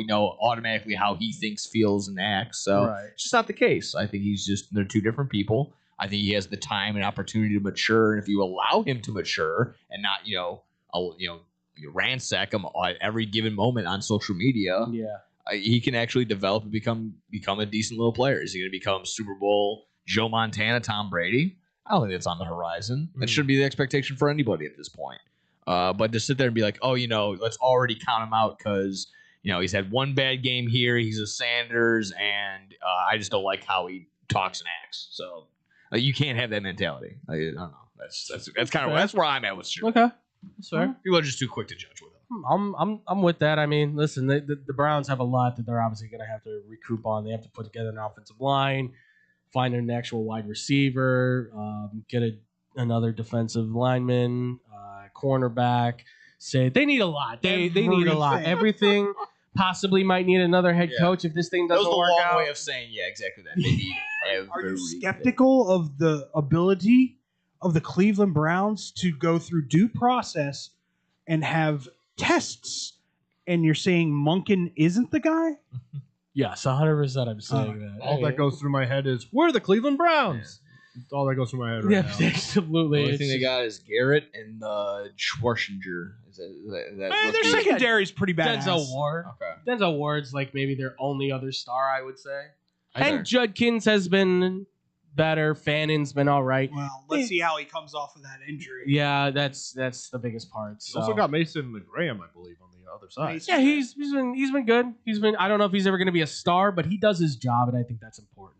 know automatically how he thinks, feels, and acts. So It's just not the case. I think they're two different people. I think he has the time and opportunity to mature, and if you allow him to mature and not ransack him at every given moment on social media, he can actually develop and become a decent little player. Is he going to become Super Bowl Joe Montana, Tom Brady? I don't think that's on the horizon. That shouldn't be the expectation for anybody at this point. But to sit there and be like, oh, let's already count him out because, he's had one bad game here. He's a Sanders, and I just don't like how he talks and acts. So you can't have that mentality. I don't know. That's kind of that's where I'm at with Shador. Okay, that's fair. People are just too quick to judge with him. I'm with that. I mean, listen, the Browns have a lot that they're obviously going to have to recoup on. They have to put together an offensive line, find an actual wide receiver, get another defensive lineman, cornerback. They need a lot. They need a lot. Everything. Possibly might need another head coach if this thing doesn't work out. That was a long way of saying, exactly that. They need Are you skeptical of the ability of the Cleveland Browns to go through due process and have tests? And you're saying Monken isn't the guy? Yes, 100%. I'm saying that. All that goes through my head is, we're the Cleveland Browns. That's all that goes through my head right now. Absolutely. The only thing they got is Garrett and Schwarzenegger. Their secondary is pretty badass. Denzel Ward. Okay. Denzel Ward's like maybe their only other star, I would say. Sure. And Judkins has been better. Fannon's been all right. Well, let's see how he comes off of that injury. Yeah, that's the biggest part. So. Also got Mason Graham, I believe, on the other side. Yeah, he's been good. I don't know if he's ever going to be a star, but he does his job, and I think that's important.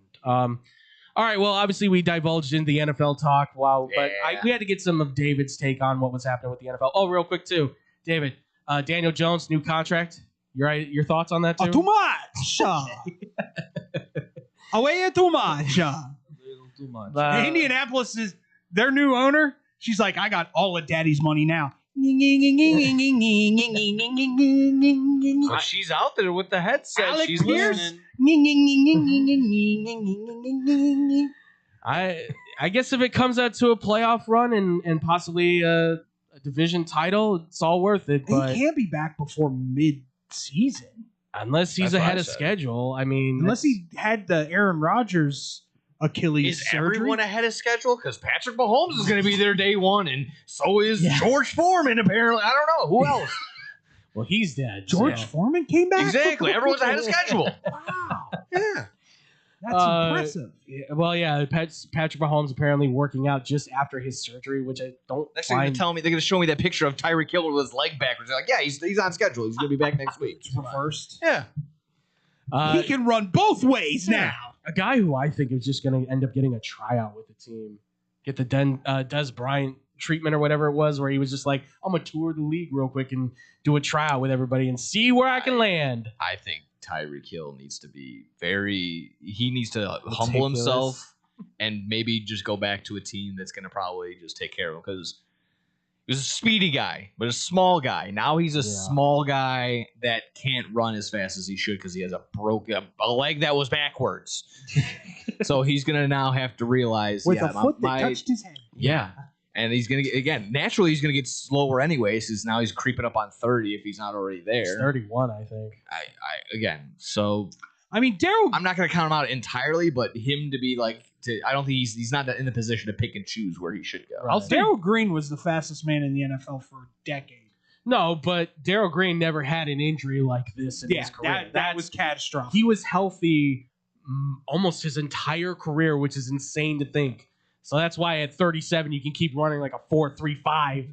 All right, well, obviously we divulged into the NFL talk. But we had to get some of David's take on what was happening with the NFL. Oh, real quick too, David. Daniel Jones, new contract. Your thoughts on that too? Too much. Away too much. Too much. Indianapolis is their new owner. She's like, I got all of Daddy's money now. Well, she's out there with the headset. Alex She's Pierce. listening. I guess if it comes out to a playoff run and possibly a division title, it's all worth it. But he can't be back before mid-season. Unless he's That's what ahead I of said. schedule. I mean, Unless he had the Aaron Rodgers Achilles Is surgery. everyone ahead of schedule? Because Patrick Mahomes is going to be there day one, and so is George Foreman, apparently. I don't know. Who else? Well, he's dead. George so. Foreman came back? Exactly. Everyone's ahead of schedule. Wow. Yeah. That's impressive. Well, yeah, Patrick Mahomes apparently working out just after his surgery, which I don't Next thing they're find. telling me, they're going to show me that picture of Tyreek Hill with his leg backwards. They're like, yeah, he's on schedule. He's going to be back next week. Reversed. Yeah. He can run both ways now. A guy who I think is just going to end up getting a tryout with the team, get the Des Bryant treatment or whatever it was, where he was just like, I'm going to tour the league real quick and do a tryout with everybody and see where I can land. I think Tyreek Hill needs to be he needs to humble himself and maybe just go back to a team that's going to probably just take care of him, because he was a speedy guy, but a small guy. Now he's a small guy that can't run as fast as he should because he has a leg that was backwards. So he's going to now have to realize With a foot that touched his head. Yeah. And he's going to naturally he's going to get slower anyways, because now he's creeping up on 30 if he's not already there. He's 31, I think. I mean, Daryl. I'm not going to count him out entirely, but him to be like, I don't think he's not in the position to pick and choose where he should go. Daryl Green was the fastest man in the NFL for a decade. No, but Daryl Green never had an injury like this in his career. That was catastrophic. He was healthy almost his entire career, which is insane to think. So that's why at 37 you can keep running like a 4.35,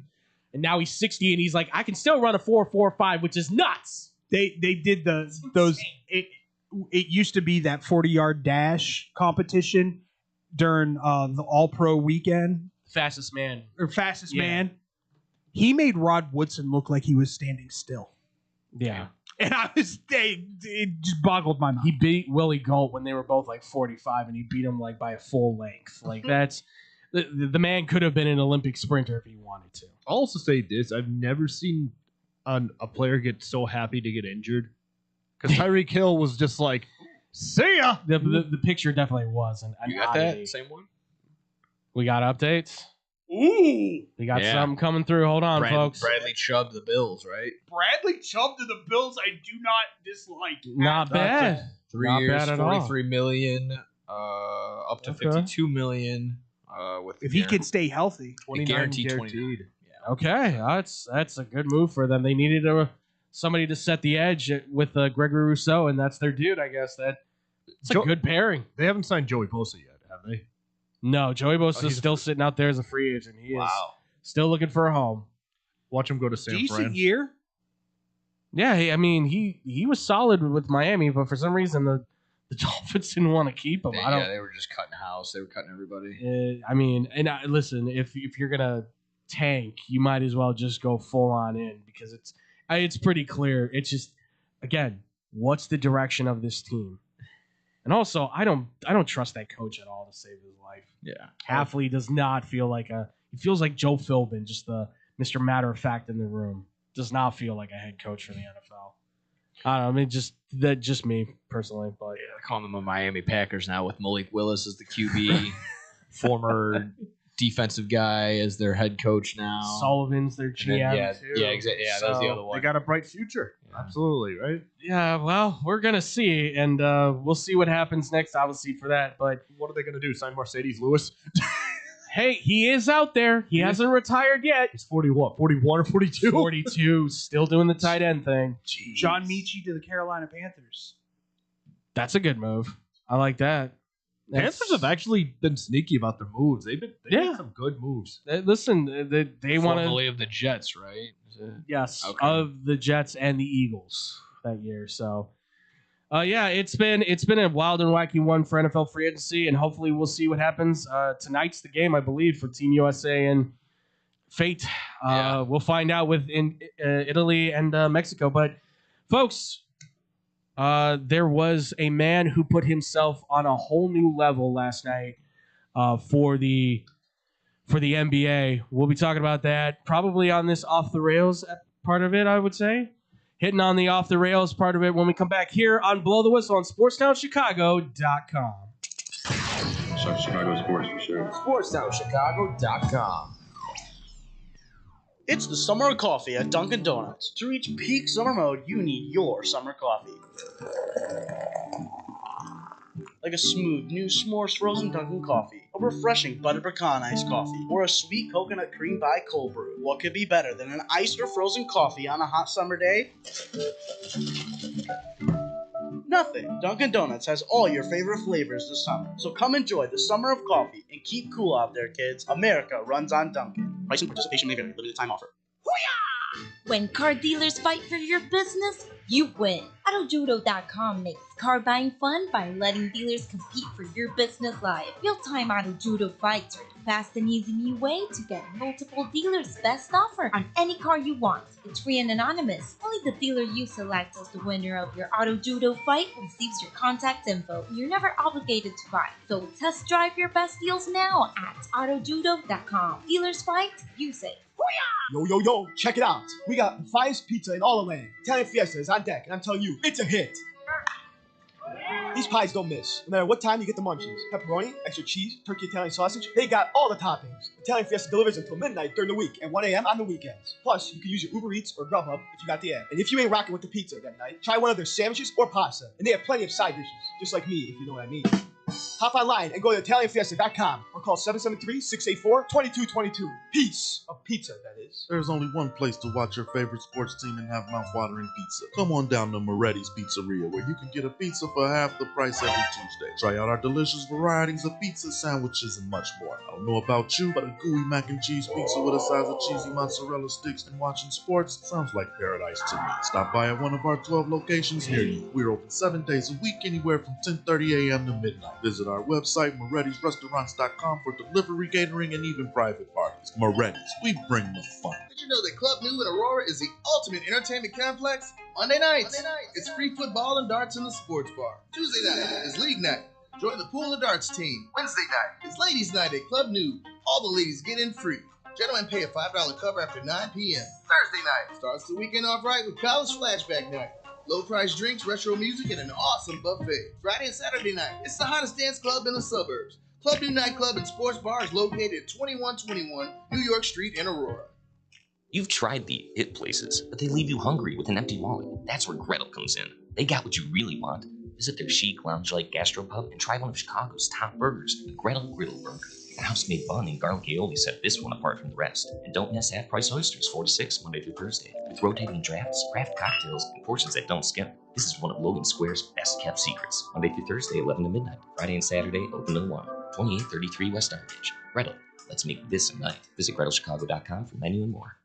and now he's 60 and he's like, I can still run a 4.45, which is nuts. They did those. It used to be that 40-yard dash competition during the All-Pro weekend. Fastest man. Man. He made Rod Woodson look like he was standing still. Yeah. And it just boggled my mind. He beat Willie Galt when they were both like 45, and he beat him like by a full length. Like that's the man could have been an Olympic sprinter if he wanted to. I'll also say this: I've never seen a player get so happy to get injured, because Tyreek Hill was just like, "See ya." The picture definitely was. And You got that same one? We got updates. Ooh. We got something coming through. Hold on, folks. Bradley Chubb to the Bills, right? Bradley Chubb to the Bills, I do not dislike. Not bad. 3 Not years, bad at all. $43 million, up to Okay. $52 million. With If he can stay healthy. guaranteed 20. Okay, that's a good move for them. They needed somebody to set the edge with Gregory Rousseau, and that's their dude. I guess it's a good pairing. They haven't signed Joey Bosa yet, have they? No, Joey Bosa's still sitting out there as a free agent. He is still looking for a home. Watch him go to San Fran. Decent year. Yeah, he was solid with Miami, but for some reason the Dolphins didn't want to keep him. They were just cutting house. They were cutting everybody. Listen, if you're gonna tank, you might as well just go full on in, because it's pretty clear. It's just, again, what's the direction of this team? And also, I don't trust that coach at all to save his life. Yeah, Halfley does not feel like he feels like Joe Philbin, just the Mr. Matter of Fact in the room. Does not feel like a head coach for the NFL. I don't know. I mean, just me personally, but I call them the Miami Packers now, with Malik Willis as the QB, former defensive guy as their head coach now. Sullivan's their GM. Yeah, exactly. Yeah, that was the other one. They got a bright future. Yeah. Absolutely, right? Yeah, well, we're gonna see, and we'll see what happens next, obviously, for that. But what are they gonna do? Sign Mercedes Lewis? Hey, he is out there. He hasn't retired yet. He's 41 or 42? 42, still doing the tight end thing. Jeez. John Mechie to the Carolina Panthers. That's a good move. I like that. Panthers have actually been sneaky about their moves. They've made some good moves. Listen, they want Formerly of the Jets, right? Yes, Okay. of the Jets and the Eagles that year. So, it's been a wild and wacky one for NFL free agency, and hopefully we'll see what happens. Tonight's the game, I believe, for Team USA and Fate. We'll find out in Italy and Mexico. But Folks, there was a man who put himself on a whole new level last night for the NBA. We'll be talking about that probably on this Off the Rails part of it, I would say. Hitting on the Off the Rails part of it when we come back here on Blow the Whistle on SportsTownChicago.com. Chicago sports for sure. SportsTownChicago.com. It's the summer of coffee at Dunkin' Donuts. To reach peak summer mode, you need your summer coffee. Like a smooth, new s'mores frozen Dunkin' coffee, a refreshing butter pecan iced coffee, or a sweet coconut cream pie cold brew. What could be better than an iced or frozen coffee on a hot summer day? Nothing. Dunkin' Donuts has all your favorite flavors this summer. So come enjoy the summer of coffee and keep cool out there, kids. America runs on Dunkin'. Price and participation may vary. Limited time offer. When car dealers fight for your business, you win. AutoJudo.com makes car buying fun by letting dealers compete for your business live. Real-time Auto Judo fights are the fast and easy new way to get multiple dealers' best offer on any car you want. It's free and anonymous. Only the dealer you select as the winner of your Auto Judo fight receives your contact info. You're never obligated to buy, so test drive your best deals now at AutoJudo.com. Dealers fight, you say. Yo, check it out. We got the finest pizza in all the land. Italian Fiesta is on deck, and I'm telling you, it's a hit. These pies don't miss. No matter what time you get the munchies. Pepperoni, extra cheese, turkey Italian sausage, they got all the toppings. Italian Fiesta delivers until midnight during the week and 1 a.m. on the weekends. Plus, you can use your Uber Eats or Grubhub if you got the app. And if you ain't rocking with the pizza that night, try one of their sandwiches or pasta. And they have plenty of side dishes, just like me, if you know what I mean. Hop online and go to ItalianFiesta.com or call 773-684-2222. Piece of pizza, that is. There's only one place to watch your favorite sports team and have mouth-watering pizza. Come on down to Moretti's Pizzeria, where you can get a pizza for half the price every Tuesday. Try out our delicious varieties of pizza, sandwiches, and much more. I don't know about you, but a gooey mac and cheese pizza with a size of cheesy mozzarella sticks and watching sports sounds like paradise to me. Stop by at one of our 12 locations near you. We're open 7 days a week, anywhere from 10:30 a.m. to midnight. Visit our website, Moretti'sRestaurants.com, for delivery, catering, and even private parties. Moretti's, we bring the fun. Did you know that Club New in Aurora is the ultimate entertainment complex? Monday nights, it's free football and darts in the sports bar. Tuesday night is league night. Join the pool and darts team. Wednesday night is ladies' night at Club New. All the ladies get in free. Gentlemen pay a $5 cover after 9 p.m. Thursday night starts the weekend off right with college flashback night. Low price drinks, retro music, and an awesome buffet. Friday and Saturday night, it's the hottest dance club in the suburbs. Club New Nightclub and Sports Bar is located at 2121 New York Street in Aurora. You've tried the hit places, but they leave you hungry with an empty wallet. That's where Gretel comes in. They got what you really want. Visit their chic, lounge-like gastropub and try one of Chicago's top burgers, the Gretel Griddle Burger. The house-made bun and garlic aioli set this one apart from the rest. And don't miss half-price oysters, 4 to 6, Monday through Thursday. With rotating drafts, craft cocktails, and portions that don't skip. This is one of Logan Square's best-kept secrets. Monday through Thursday, 11 to midnight. Friday and Saturday, open to 1. 2833 West Armitage. Gretel, let's make this a night. Visit GretelChicago.com for menu and more.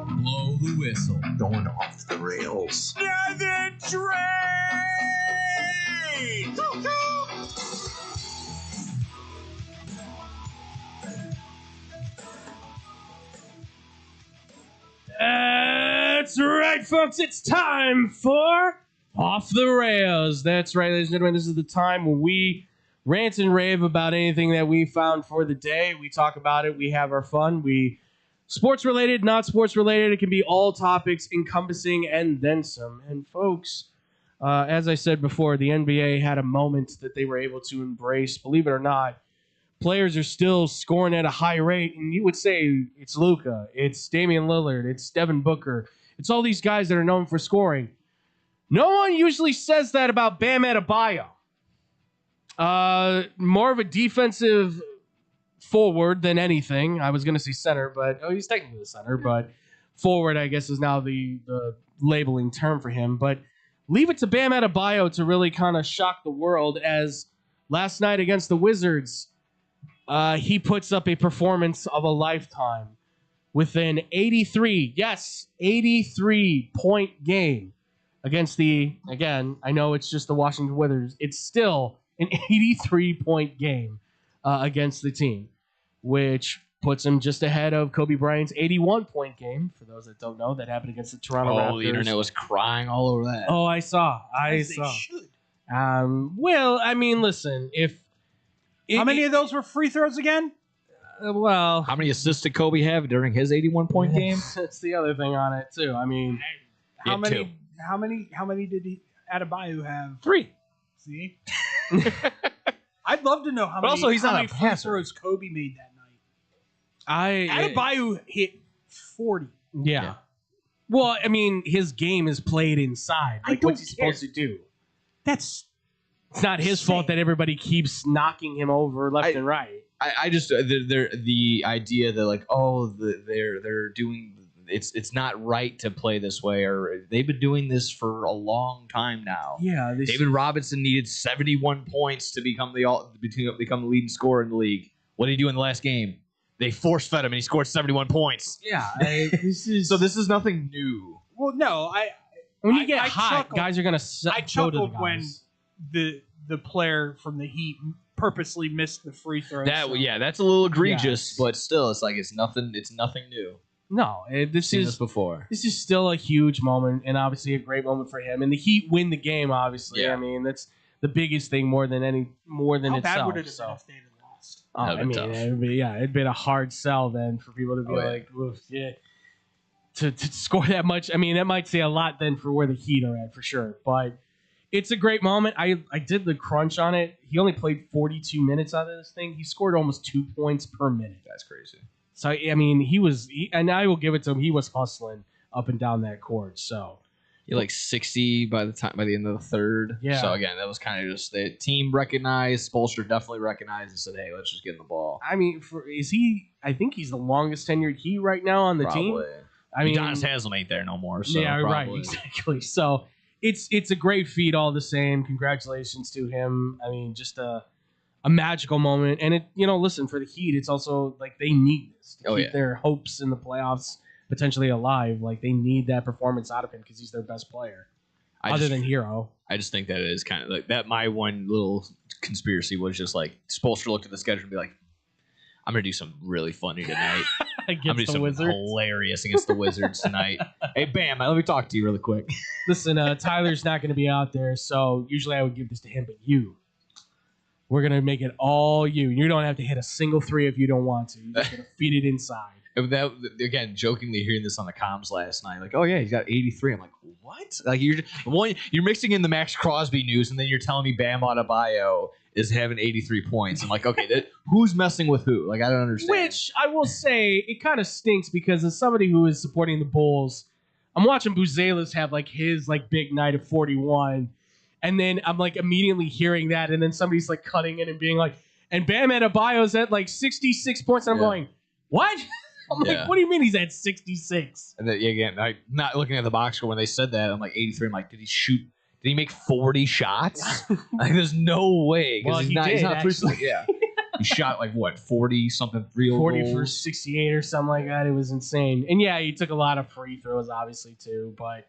Blow the whistle. Going off the rails. The train! That's right, folks. It's time for Off the Rails. That's right, ladies and gentlemen. This is the time when we rant and rave about anything that we found for the day. We talk about it. We have our fun. We sports related, not sports related. It can be all topics encompassing and then some. And folks, as I said before, the NBA had a moment that they were able to embrace. Believe it or not, players are still scoring at a high rate, and you would say it's Luka, it's Damian Lillard, it's Devin Booker, it's all these guys that are known for scoring. No one usually says that about Bam Adebayo. More of a defensive forward than anything. I was going to say center, but he's technically the center, but forward, I guess, is now the labeling term for him. But leave it to Bam Adebayo to really kind of shock the world, as last night against the Wizards, he puts up a performance of a lifetime with an 83-point game against again, I know it's just the Washington Wizards. It's still an 83-point game against the team, which puts him just ahead of Kobe Bryant's 81-point game. For those that don't know, that happened against the Toronto Raptors. The internet was crying all over that. Oh, I saw. As they should. Well, I mean, listen, how many of those were free throws again? Well, how many assists did Kobe have during his 81-point game? That's the other thing on it too. I mean, How many did Adebayo have? 3. See, I'd love to know how But many. also, he's how not a many free passer. throws Kobe made that night. Adebayo hit 40. Yeah. Well, I mean, his game is played inside. Like, what's he supposed to do? It's not his fault that everybody keeps knocking him over left and right. I just the idea that like they're doing it's not right to play this way, or they've been doing this for a long time now. Yeah, David Robinson needed 71 points to become the leading scorer in the league. What did he do in the last game? They force fed him and he scored 71 points. Yeah, this is nothing new. Well, no, when you get I hot, chuckled. guys are gonna I go to the chuckled guys. when the player from the Heat purposely missed the free throw. That's a little egregious, but still, it's like it's nothing new. No, this Seen is this before. This is still a huge moment, and obviously a great moment for him. And the Heat win the game. Obviously, Yeah. I mean that's the biggest thing more than How itself. bad would it have so. been if they'd have lost? Oh, I mean, it'd been a hard sell then for people to be like, "Oof, yeah, to score that much. I mean, that might say a lot then for where the Heat are at for sure. But it's a great moment. I did the crunch on it. He only played 42 minutes out of this thing. He scored almost 2 points per minute. That's crazy. So I mean, and I will give it to him. He was hustling up and down that court. So. You're like 60 by the end of the third. Yeah. So again, that was kind of just the team recognized. Spoelstra definitely recognized and said, "Hey, let's just get in the ball." I mean, I think he's the longest tenured Heat right now on the team. I mean, Udonis Haslem ain't there no more. So yeah, right, probably. exactly. So it's a great feat all the same. Congratulations to him. I mean, just a magical moment. And listen, for the Heat, it's also like they need this to keep their hopes in the playoffs potentially alive. Like they need that performance out of him because he's their best player, other than Hero. I just think that it is kind of like that. My one little conspiracy was just like Spoelstra looked at the schedule and be like, "I'm gonna do something really funny tonight. I'm gonna do something Wizards? hilarious against the Wizards tonight." Hey, Bam, let me talk to you really quick. Listen, Tyler's not going to be out there, so usually I would give this to him, but we're going to make it all you. You don't have to hit a single three if you don't want to. You're just going to feed it inside. That, again, jokingly hearing this on the comms last night, like, "Oh yeah, he's got 83." I'm like, "What?" Like you're mixing in the Maxx Crosby news, and then you're telling me Bam Adebayo is having 83 points. I'm like, okay, who's messing with who? Like, I don't understand. Which I will say, it kind of stinks because as somebody who is supporting the Bulls, I'm watching Buzelis have like his like big night of 41, and then I'm like immediately hearing that, and then somebody's like cutting it and being like, "And Bam Adebayo's at like 66 points," and I'm going, "What?" I'm like, "What do you mean he's at 66?" And then again, like not looking at the box score when they said that, I'm like 83. I'm like, did he make 40 shots? Like, there's no way. Well, he's he not did, actually. actually. Yeah. He shot like what, 40 something real 40 goals? for 68 or something like that. It was insane. And yeah, he took a lot of free throws, obviously too. But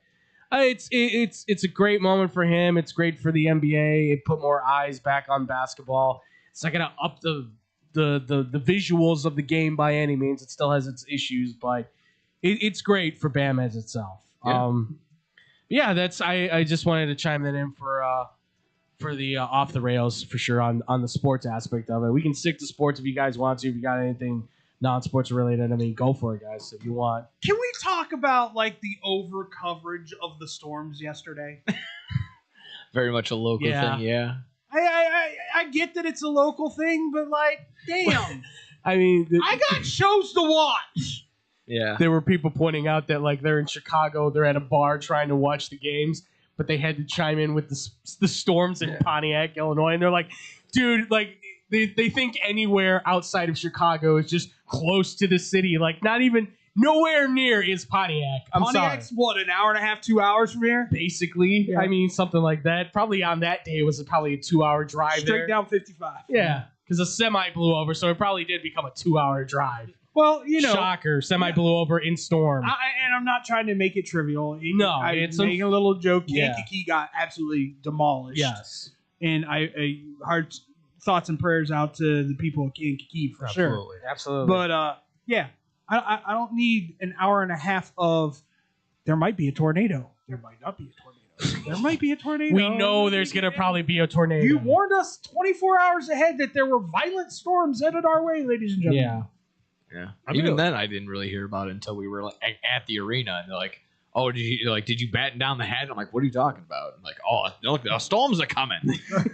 it's a great moment for him. It's great for the NBA. It put more eyes back on basketball. It's not gonna up the visuals of the game by any means. It still has its issues, but it's great for Bam as itself. Yeah. I just wanted to chime that in for the off the rails for sure on the sports aspect of it. We can stick to sports if you guys want to. If you got anything non-sports related, I mean, go for it, guys. If you want. Can we talk about like the over coverage of the Storms yesterday? Very much a local thing, yeah. I get that it's a local thing, but like, damn. I mean, I got shows to watch. Yeah. There were people pointing out that like they're in Chicago, they're at a bar trying to watch the games, but they had to chime in with the Storms in Pontiac, Illinois, and they're like, dude, like they think anywhere outside of Chicago is just close to the city, like not even nowhere near is Pontiac. Pontiac's what, an hour and a half, 2 hours from here? Basically, Yeah. I mean something like that. Probably on that day it was probably a 2-hour drive Straight there. down 55. Yeah, because a semi blew over, so it probably did become a 2-hour drive. Well, you know, shocker, semi blew over in storm. and I'm not trying to make it trivial. No, it's making a little joke. Yeah. Kankakee got absolutely demolished. Yes, and I thoughts and prayers out to the people of Kankakee for sure. Absolutely. But yeah, I don't need an hour and a half of there might be a tornado. There might not be a tornado. There might be a tornado. We know there's going to probably be a tornado. You warned us 24 hours ahead that there were violent storms headed our way, ladies and gentlemen. Yeah. Yeah. I Even mean- then, I didn't really hear about it until we were like at the arena, and they're like, "Oh, did you batten down the hatch?" I'm like, "What are you talking about?" I'm like, "Oh, look, the storms are coming."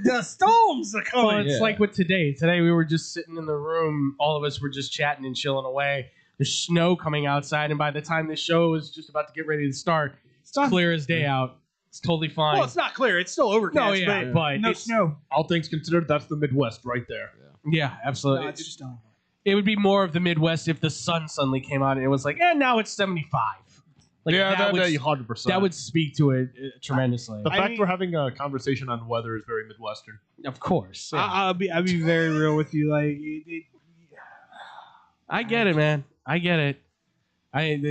The storms are coming. Well, it's Yeah. like with today. Today we were just sitting in the room. All of us were just chatting and chilling away. There's snow coming outside, and by the time the show is just about to get ready to start, it's clear as day out. It's totally fine. Well, it's not clear. It's still overcast. No, yeah, but no it's- snow. All things considered, that's the Midwest right there. Yeah, absolutely. No, it's just not. It would be more of the Midwest if the sun suddenly came out and it was like, now it's 75. Like, Yeah, that would, 100%. That would speak to it tremendously. The fact we're having a conversation on weather is very Midwestern. Of course. Yeah. I'll be very real with you. Like, I get it, man. I get it.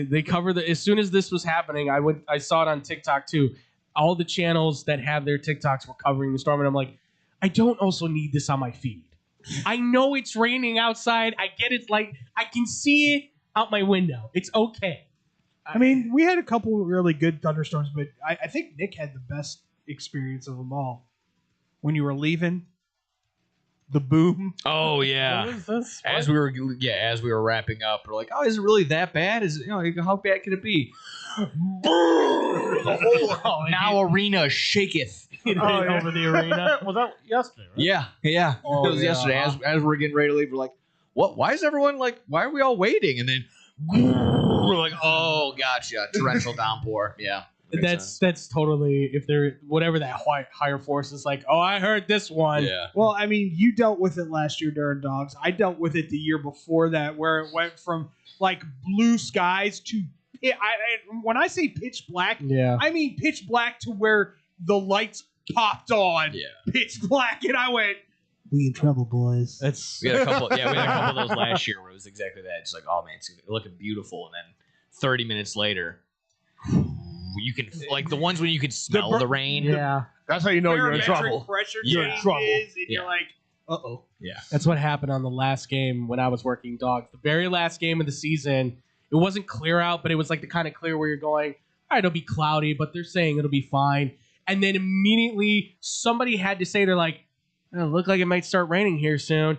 They cover as soon as this was happening, I saw it on TikTok too. All the channels that have their TikToks were covering the storm, and I'm like, I don't also need this on my feed. I know it's raining outside. I get it's like I can see it out my window. It's okay. I mean, we had a couple really good thunderstorms, but I think Nick had the best experience of them all. When you were leaving, the boom. Oh yeah. What is this? As we were wrapping up, we're like, "Oh, is it really that bad? Is how bad can it be?" Now arena shaketh. Over the arena. Was that yesterday? Right? Yeah. Oh, It was yeah. yesterday. As we're getting ready to leave, we're like, "What? Why is everyone like? Why are we all waiting?" And then we're like, "Oh, gotcha! Torrential downpour." Yeah. That's totally if they're whatever that higher force is like. Oh, I heard this one. Yeah. Well, I mean, you dealt with it last year during Dogs. I dealt with it the year before that, where it went from like blue skies to when I say pitch black, Yeah. I mean pitch black to where the lights popped on. Yeah. Pitch black, and I went, "We in trouble, boys." That's We had a couple. Yeah, we had a couple of those last year where it was exactly that. It's like, "Oh man, it's looking beautiful," and then 30 minutes later, you can like the ones when you could smell the rain. Yeah. That's how you know you're in Barometric trouble. pressure You're in changes, trouble. and Yeah. you're like, "Uh-oh." Yeah. That's what happened on the last game when I was working Dogs. The very last game of the season, it wasn't clear out, but it was like the kind of clear where you're going, all right, it'll be cloudy, but they're saying it'll be fine. And then immediately somebody had to say, they're like, "It look like it might start raining here soon."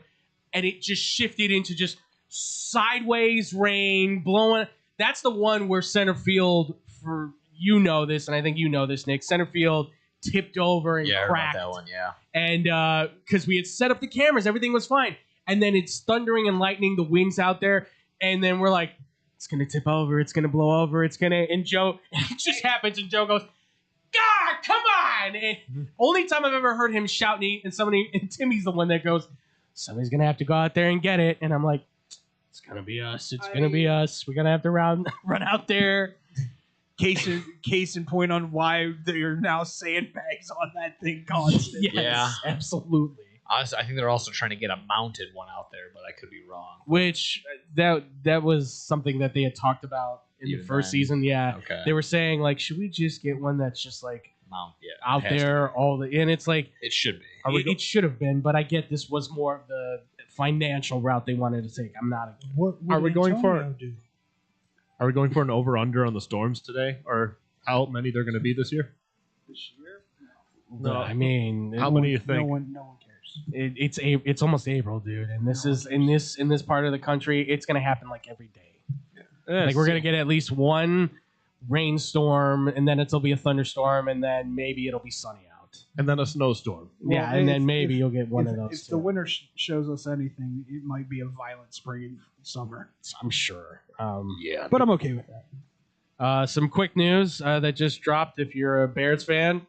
And it just shifted into just sideways rain blowing. That's the one where center field, for this, and I think you know this, Nick, center field tipped over and Yeah, I heard about cracked. that one. Yeah. And because we had set up the cameras, everything was fine. And then it's thundering and lightning, the wind's out there, and then we're like, it's gonna tip over, it's gonna blow over, and Joe, it just happens, and Joe goes, "God, come on!" And only time I've ever heard him shout, and Timmy's the one that goes, "Somebody's gonna have to go out there and get it," and I'm like, "It's gonna be us, it's gonna be us. We're gonna have to run out there." Case in point on why there are now sandbags on that thing constantly. Yes, Yeah. absolutely. Honestly, I think they're also trying to get a mounted one out there, but I could be wrong. Which that was something that they had talked about in Even the first then? season. Yeah, Okay. they were saying like, should we just get one that's just like Mount. Yeah. out it has to there be. all the? And it's like It should be. it should have been, but I get this was more of the financial route they wanted to take. I'm not. What Are we did going for- Antonio do? Are we going for an over/under on the storms today, or how many they're going to be this year? This year? No. I mean, How many do you think? No one cares. it's almost April, dude, and this is in this part of the country. It's gonna happen like every day. Like we're gonna get at least one rainstorm, and then it'll be a thunderstorm, and then maybe it'll be sunny out. and then a snowstorm. Yeah, and then maybe you'll get one of those. If the winter shows us anything, it might be a violent spring and summer. I'm sure. Yeah. But I'm okay with that. Some quick news that just dropped. If you're a Bears fan,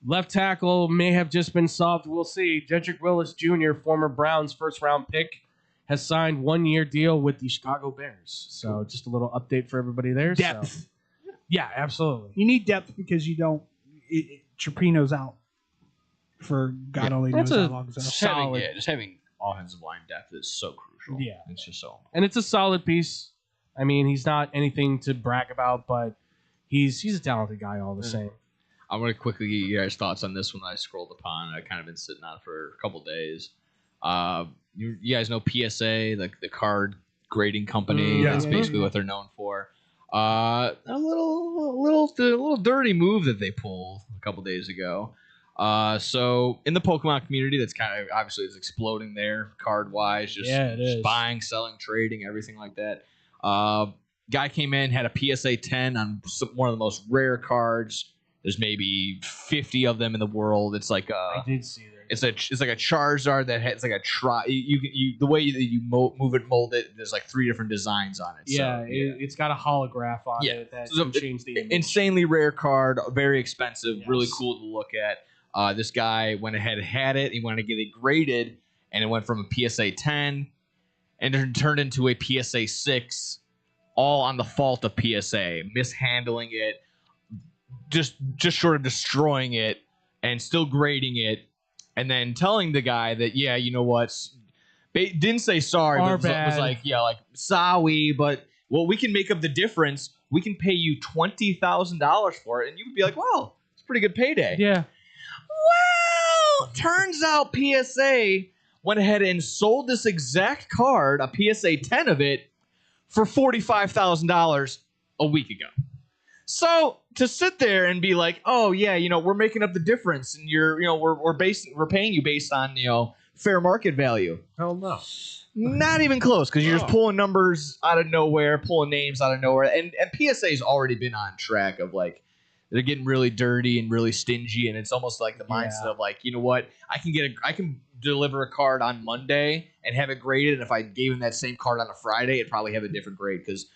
left tackle may have just been solved. We'll see. Jedrick Willis Jr., former Browns first-round pick, has signed 1-year deal with the Chicago Bears. So just a little update for everybody there. Depth. So, yeah, absolutely. You need depth because you don't. Trapino's out for God only knows That's how a long. So. Just having offensive line depth is so crucial. Yeah. It's just so. And it's a solid piece. I mean, he's not anything to brag about, but he's a talented guy all the same. I'm going to quickly get you guys' thoughts on this one that I scrolled upon. I've kind of been sitting on it for a couple days. You guys know PSA, like the card grading company. That's basically what they're known for. A little dirty move that they pulled a couple days ago. So in the Pokemon community, that's kind of obviously is exploding there card wise, just buying, selling, trading, everything like that. Guy came in, had a PSA 10 on one of the most rare cards. There's maybe 50 of them in the world. It's like I did see that. It's like a Charizard that has like a you the way that you move it, mold it. There's like 3 different designs on it. Yeah, it's got a holograph on it that can change the image. Insanely rare card, very expensive, really cool to look at. This guy went ahead and had it. He wanted to get it graded, and it went from a PSA 10 and it turned into a PSA 6, all on the fault of PSA, mishandling it, just short of destroying it, and still grading it. And then telling the guy that, yeah, you know what, didn't say sorry, but was like, yeah, like, sorry, but well, we can make up the difference. We can pay you $20,000 for it. And you would be like, well, it's a pretty good payday. Yeah. Well, turns out PSA went ahead and sold this exact card, a PSA 10 of it, for $45,000 a week ago. So to sit there and be like, oh yeah, you know, we're making up the difference, and we're paying you based on fair market value. Hell no, not even close, because you're just pulling numbers out of nowhere, pulling names out of nowhere, and PSA's already been on track of like they're getting really dirty and really stingy, and it's almost like the mindset of like, you know what, I can deliver a card on Monday and have it graded, and if I gave him that same card on a Friday, it'd probably have a different grade because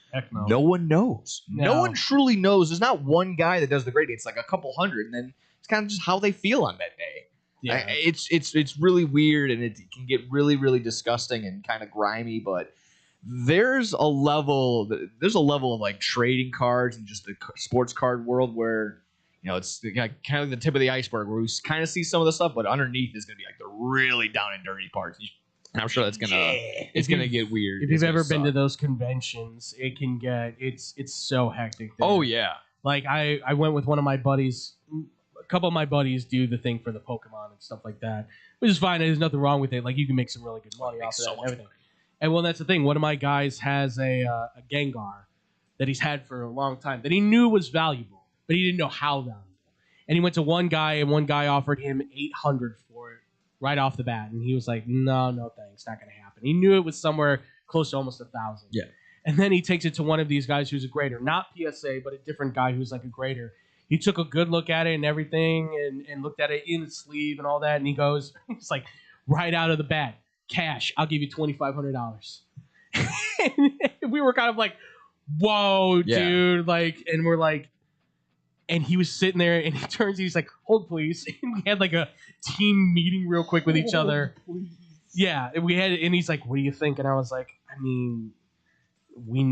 no one knows. No one truly knows. There's not one guy that does the grading. It's like a couple hundred, and then it's kind of just how they feel on that day. Yeah, it's really weird, and it can get really, really disgusting and kind of grimy. But there's a level of like trading cards and just the sports card world where it's kind of the tip of the iceberg where we kind of see some of the stuff, but underneath is going to be like the really down and dirty parts. And I'm sure that's gonna get weird. If you've ever been to those conventions, it can get it's so hectic there. Oh yeah. Like I went with one of my buddies. A couple of my buddies do the thing for the Pokemon and stuff like that, which is fine. There's nothing wrong with it. Like you can make some really good money off of that and everything. And well, that's the thing. One of my guys has a Gengar that he's had for a long time that he knew was valuable, but he didn't know how valuable. And he went to one guy, and one guy offered him $800 for it right off the bat, and he was like, "No, thanks, not gonna happen." He knew it was somewhere close to almost $1,000. Yeah. And then he takes it to one of these guys who's a grader, not PSA, but a different guy who's like a grader. He took a good look at it and everything, and looked at it in the sleeve and all that, and he goes, "It's like right out of the bat, cash. I'll give you $2,500." We were kind of like, "Whoa, dude!" Like, and we're like. And he was sitting there, and he turns, he's like, "Hold, please." And we had like a team meeting real quick with each other. Yeah, and he's like, "What do you think?" And I was like, "I mean, we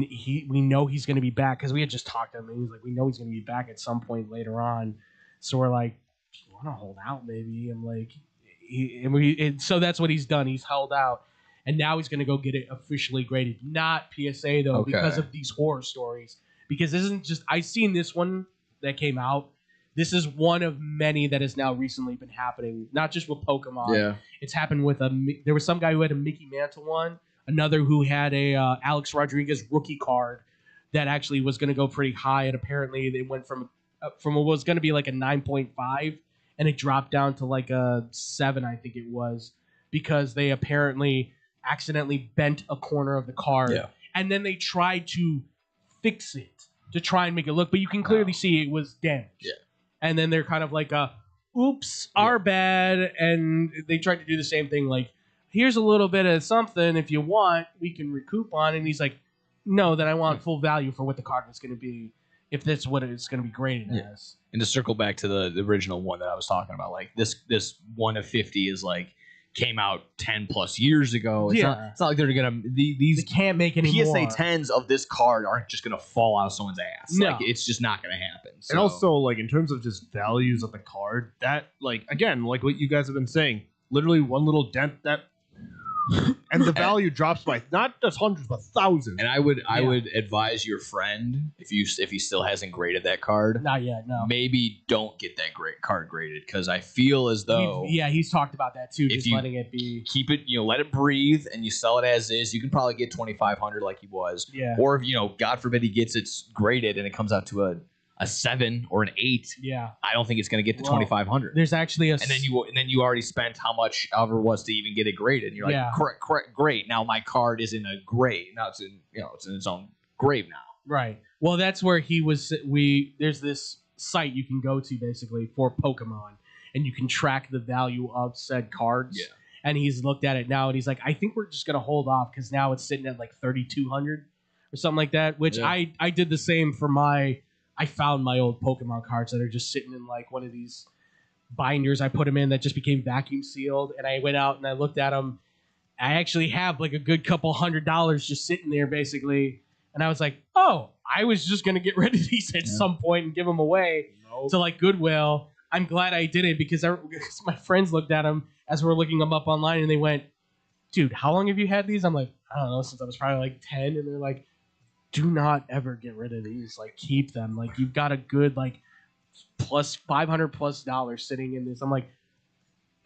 know he's going to be back," because we had just talked to him, and he was like, "We know he's going to be back at some point later on." So we're like, "You want to hold out, maybe?" I'm like, so that's what he's done. He's held out, and now he's going to go get it officially graded. Not PSA though, because of these horror stories. Because this isn't just I seen this one that came out. This is one of many that has now recently been happening, not just with Pokemon. Yeah. It's happened with there was some guy who had a Mickey Mantle one, another who had a Alex Rodriguez rookie card that actually was going to go pretty high, and apparently they went from what was going to be like a 9.5, and it dropped down to like a 7, I think it was, because they apparently accidentally bent a corner of the card, and then they tried to fix it to try and make it look, but you can clearly see it was damaged. Yeah. And then they're kind of like, oops, our bad. And they tried to do the same thing, like, here's a little bit of something. If you want, we can recoup on. And he's like, no, then I want full value for what the card was going to be, if that's what it's going to be graded as. And to circle back to the original one that I was talking about, like this 1 of 50 is like, came out 10 plus years ago. It's not like they're gonna these they can't make any PSA more. 10s of this card aren't just gonna fall out of someone's ass. No. Like it's just not gonna happen. So. And also, like in terms of just values of the card, that like again, like what you guys have been saying, literally one little dent that and the value drops by not just hundreds but thousands. And I would advise your friend if he still hasn't graded that card. Not yet, no. Maybe don't get that card graded because I feel as though he's talked about that too. Just letting it be, keep it, let it breathe, and you sell it as is. You can probably get 2,500 like he was. Yeah. Or if God forbid he gets it graded and it comes out to a 7 or an 8. Yeah. I don't think it's going to get to 2,500. There's actually and then you already spent how much ever was to even get it graded. And you're like, correct, great. Now my card is in a grade. Now it's in it's in its own grave now. Right. Well, that's where he was. There's this site you can go to basically for Pokemon, and you can track the value of said cards. Yeah. And he's looked at it now, and he's like, I think we're just gonna hold off because now it's sitting at like 3,200 or something like that. Which I did the same for I found my old Pokemon cards that are just sitting in like one of these binders I put them in that just became vacuum sealed, and I went out and I looked at them. I actually have like a good couple $100 just sitting there basically, and I was like, oh, I was just gonna get rid of these at some point and give them away to like Goodwill. I'm glad I didn't because my friends looked at them as we're looking them up online and they went, dude, how long have you had these? I'm like, I don't know, since I was probably like 10, and they're like, do not ever get rid of these. Like, keep them. Like, you've got a good like plus $500+ sitting in this. I'm like,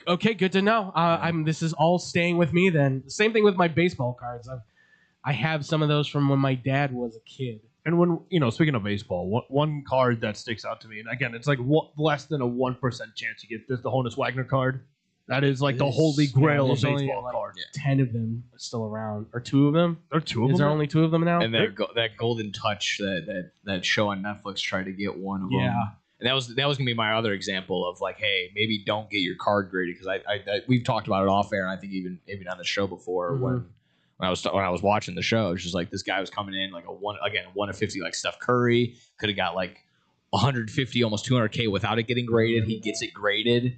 okay, good to know. This is all staying with me then. The same thing with my baseball cards. I have some of those from when my dad was a kid. And when speaking of baseball, one card that sticks out to me, and again, it's like less than a 1% chance you get this, the Honus Wagner card. That is like the holy grail of baseball cards. 10 of them still around, or 2 of them. There are 2 of them. Is there only 2 of them now? And that Golden Touch that show on Netflix tried to get one of them. Yeah. And that was gonna be my other example of like, hey, maybe don't get your card graded because we've talked about it off air, and I think even on the show before when I was watching the show, it's just like this guy was coming in like a 1 of 50 like Steph Curry, could have got like 150, almost 200K without it getting graded. He gets it graded.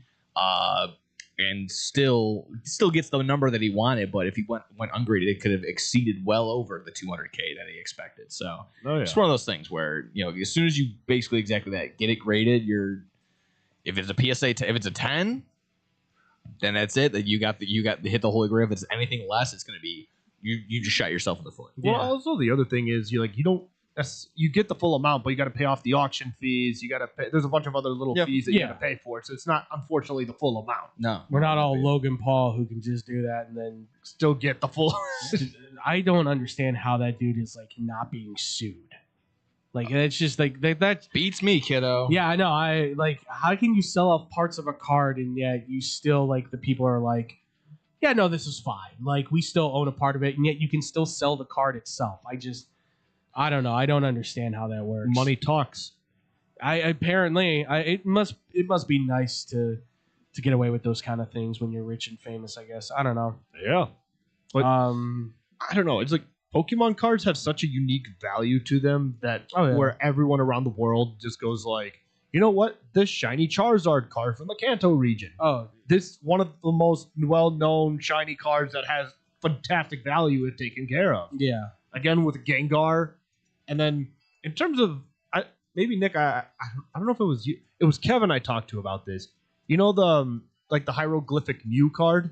And still gets the number that he wanted, but if he went ungraded, it could have exceeded well over the 200K that he expected. So it's one of those things where as soon as you basically exactly that get it graded, if it's a PSA, if it's a 10, then that's it. That you got to hit the holy grail. If it's anything less, it's going to be you just shot yourself in the foot. Well, also the other thing is you don't. You get the full amount, but you got to pay off the auction fees. You got to pay. There's a bunch of other little fees that you got to pay for it. So it's not, unfortunately, the full amount. No, we're not all Logan Paul who can just do that and then still get the full. I don't understand how that dude is like not being sued. Like it's just like that beats me, kiddo. Yeah, I know. I like how can you sell off parts of a card and yet you still like the people are like, yeah, no, this is fine. Like we still own a part of it, and yet you can still sell the card itself. I don't know. I don't understand how that works. Money talks. It must be nice to get away with those kind of things when you're rich and famous, I guess. I don't know. Yeah. But I don't know. It's like Pokemon cards have such a unique value to them that where everyone around the world just goes like, you know what? This shiny Charizard card from the Kanto region. Oh, this one of the most well-known shiny cards that has fantastic value if taken care of. Yeah. Again with Gengar. And then in terms of maybe Nick, I don't know if it was you. It was Kevin I talked to about this. You know the hieroglyphic Mew card?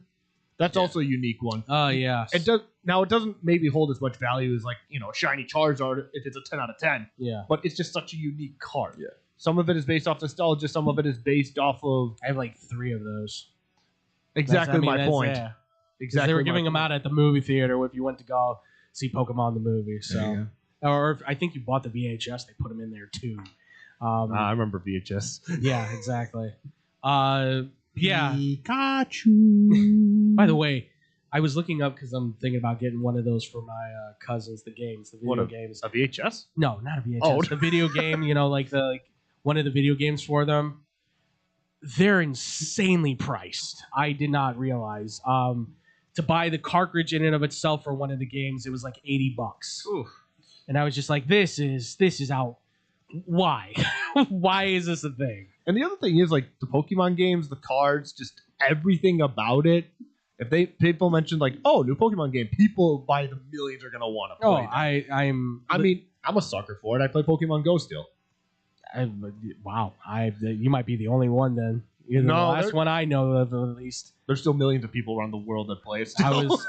That's also a unique one. Oh yeah. It doesn't maybe hold as much value as like, shiny Charizard if it's a 10 out of 10. Yeah. But it's just such a unique card. Yeah. Some of it is based off nostalgia, some of it is based off of I have like 3 of those. Exactly my point. Yeah. Exactly. They were giving them out at the movie theater if you went to go see Pokemon the movie. So or I think you bought the VHS, they put them in there too. I remember VHS. Yeah, exactly. Yeah. Pikachu. By the way, I was looking up because I'm thinking about getting one of those for my cousins. The video games. A VHS? No, not a VHS. Oh. The video game. Like one of the video games for them. They're insanely priced. I did not realize. To buy the cartridge in and of itself for one of the games, it was like $80. Oof. And I was just like, this is out. Why? Why is this a thing? And the other thing is like the Pokemon games, the cards, just everything about it. If people mention like, oh, new Pokemon game, people by the millions are gonna want to play. I'm a sucker for it. I play Pokemon Go still. Wow, you might be the only one then. The No, last there- one I know of, at least. There's still millions of people around the world that play it. I still.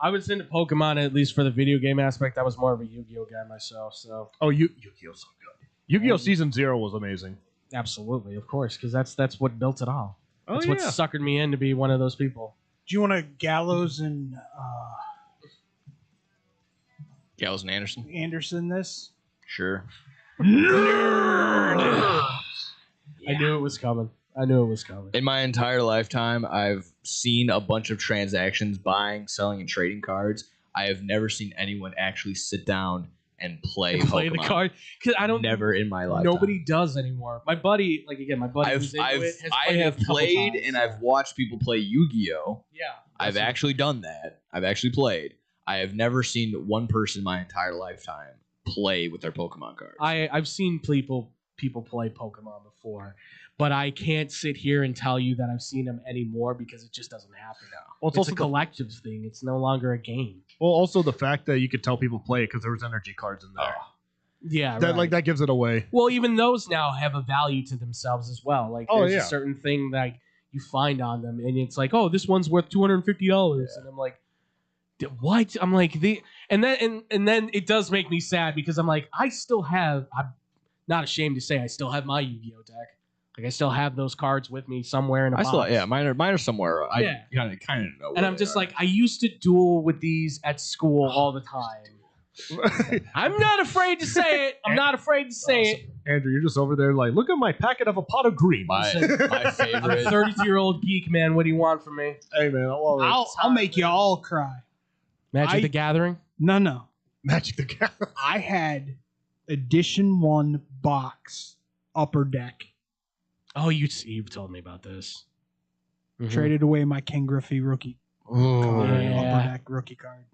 I was into Pokemon, at least for the video game aspect. I was more of a Yu-Gi-Oh guy myself. So Oh, Yu-Gi-Oh's so good. Yu-Gi-Oh! Season 0 was amazing. absolutely, of course, because that's what built it all. Oh, That's what yeah. suckered me in to be one of those people. Do you want to Gallows and Gallows and Anderson this? Sure. I knew it was coming. In my entire lifetime, I've seen a bunch of transactions buying, selling, and trading cards. I have never seen anyone actually sit down and play The Pokemon. card, because I don't. Never in my life. Nobody does anymore. My buddy, my buddy, who's into it, has I played it have a couple played times. and I've watched people play Yu-Gi-Oh. Yeah, I've actually done that. I've actually played. I have never seen one person my entire lifetime play with their Pokemon cards. I've seen people play Pokemon before, but I can't sit here and tell you that I've seen them anymore because it just doesn't happen now. Well, it's also a collective thing. It's no longer a game. Well, also the fact that you could tell people play it because there was energy cards in there. Yeah, That right. like that gives it away. Well, even those now have a value to themselves as well. Like, Oh, there's yeah. a certain thing that you find on them, and it's like, oh, this one's worth $250, and I'm like, what? I'm like and then it does make me sad because I'm like, I'm not ashamed to say I still have my Yu-Gi-Oh deck. Like, I still have those cards with me somewhere in a I box. still, mine are somewhere. Yeah. I kind of know. And where I'm they just are. like, I used to duel with these at school all the time. I'm not afraid to say it. I'm not afraid to say it. Andrew, you're just over there like, look at my packet of a pot of green. my I'm a favorite. 32-year-old geek, man. What do you want from me? Hey man, I'll make you all cry. Magic the Gathering? No. Magic the Gathering. I had Edition 1 box Upper Deck. Oh, you've told me about this. Traded away my Ken Griffey rookie card, Upper Deck rookie card.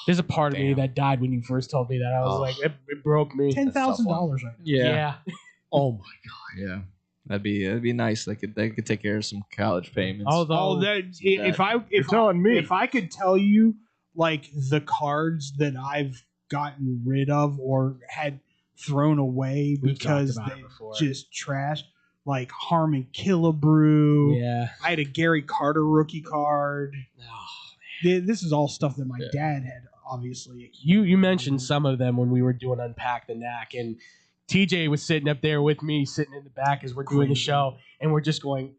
There's a part of me that died when you first told me that. I was like, it broke me. $10,000 right now. Yeah. Oh my god. Yeah. That'd be nice. They could take care of some college payments. If I could tell you like the cards that I've gotten rid of or had thrown away We've because talked about they it before. just trash, like Harmon Killebrew. Yeah. I had a Gary Carter rookie card. This is all stuff that my dad had, obviously. You mentioned some of them when we were doing Unpack the Knack, and TJ was sitting up there with me, sitting in the back as we're doing the show, and we're just going,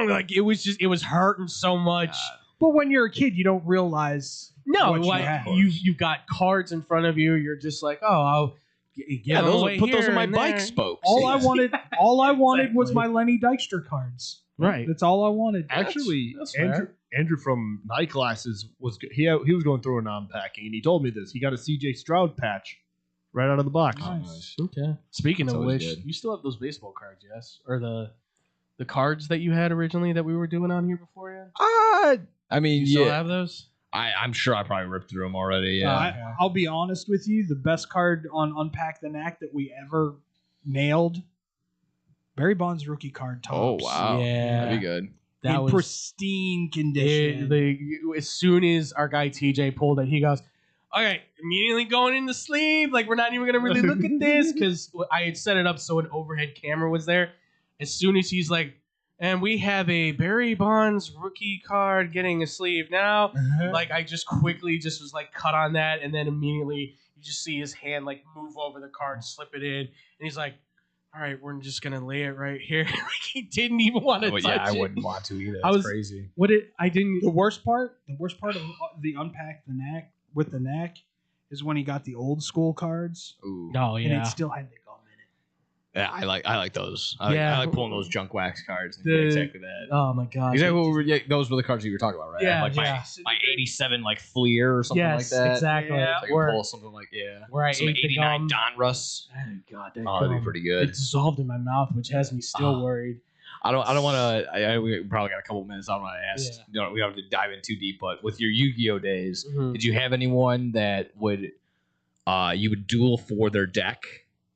like it was hurting so much. But when you're a kid, you don't realize. No, what you like have. you've got cards in front of you. You're just like, oh, I'll give them away put those here in my and bike there. spokes. All I wanted was my Lenny Dykstra cards. Right. That's all I wanted. Actually, That's Andrew fair. Andrew from night classes was he was going through an unpacking and he told me this. He got a CJ Stroud patch right out of the box. Nice. Okay. Speaking That's of always which, good. you still have those baseball cards, yes, or the cards that you had originally that we were doing on here before, yeah? I mean, You still yeah. have those? I'm sure I probably ripped through them already. Yeah. I'll be honest with you. The best card on Unpack the Knack that we ever nailed, Barry Bonds rookie card tops. Oh wow. Yeah. That'd be good. That in was pristine condition. as soon as our guy TJ pulled it, he goes, "All right, immediately going in the sleeve. Like, we're not even gonna really look at this because I had set it up so an overhead camera was there. As soon as he's like, and we have a Barry Bonds rookie card getting a sleeve now. Like, I just quickly just was like cut on that, and then immediately you just see his hand like move over the card, slip it in, and he's like, all right, we're just gonna lay it right here. Like, he didn't even want to touch Yeah, I it. wouldn't want to either. I That's was crazy. The worst part of the Unpack the Knack with the Knack is when he got the old school cards. Ooh. Oh And yeah. it still had the gum in Yeah, I like those. I Yeah. like pulling those junk wax cards. And The- exactly that. Oh my god. Exactly. Those were the cards you were talking about, right? Yeah, Like yeah. my 87 like Fleer or something Yes, like that. exactly. Yeah. So I Where- can pull something like where I some ate the 89 gum. Donruss. Oh, God, that Oh, that'd be gum, pretty It good. dissolved in my mouth, which has me still worried. I don't want to. We probably got a couple minutes. I don't want to ask. Yeah. You know, we don't have to dive in too deep. But with your Yu-Gi-Oh days, Mhm. did you have anyone that would you would duel for their deck?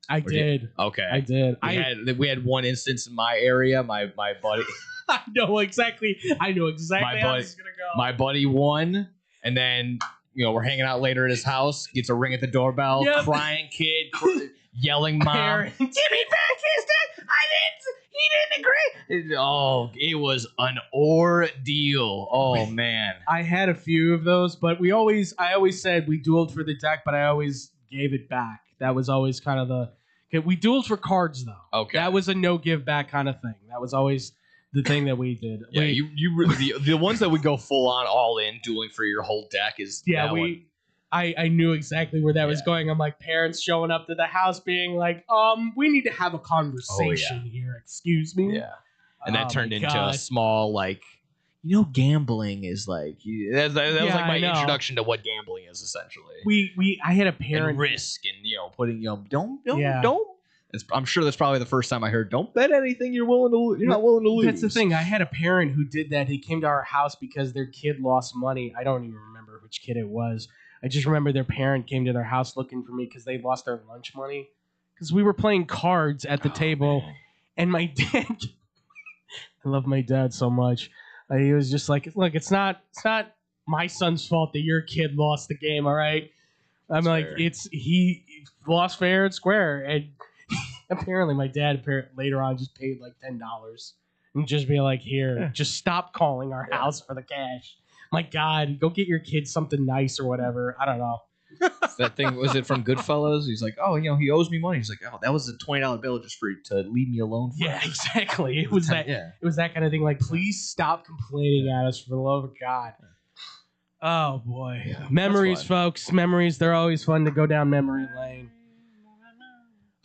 I Or did. Okay, I did. We had one instance in my area. My buddy, I know exactly. I know exactly my how buddy, this is gonna go. my buddy won, and then we're hanging out later at his house. Gets a ring at the doorbell. Yep. Crying kid, yelling mom. Parent. Give me back his dad. He didn't agree. It was an ordeal. Oh man. I had a few of those, but I always said we dueled for the deck, but I always gave it back. That was always kind of we dueled for cards though. Okay. That was a no give back kind of thing. That was always the thing that we did. Yeah, the ones that would go full on all in dueling for your whole deck is I knew exactly where that was going. I'm like, parents showing up to the house being like, we need to have a conversation here. Excuse me. Yeah. And that turned into God. a small, like, gambling is like, that was like my introduction to what gambling is essentially. I had a parent. And risk and, putting, don't. Yeah. I'm sure that's probably the first time I heard, don't bet anything you're not willing to lose. That's the thing. I had a parent who did that. He came to our house because their kid lost money. I don't even remember which kid it was. I just remember their parent came to their house looking for me because they lost their lunch money. Because we were playing cards at the table, and my dad. I love my dad so much. He was just like, "Look, it's not my son's fault that your kid lost the game. All right." I'm like, fair. He lost fair and square, and apparently my dad later on just paid like $10 and just be like, "Here, just stop calling our house for the cash." My God, go get your kid something nice or whatever. I don't know. That thing, was it from Goodfellas? He's like, oh, he owes me money. He's like, oh, that was a $20 bill just to leave me alone. Yeah, exactly. It was that. Yeah. It was that kind of thing. Like, please stop complaining at us for the love of God. Oh boy, memories, folks. Memories. They're always fun to go down memory lane.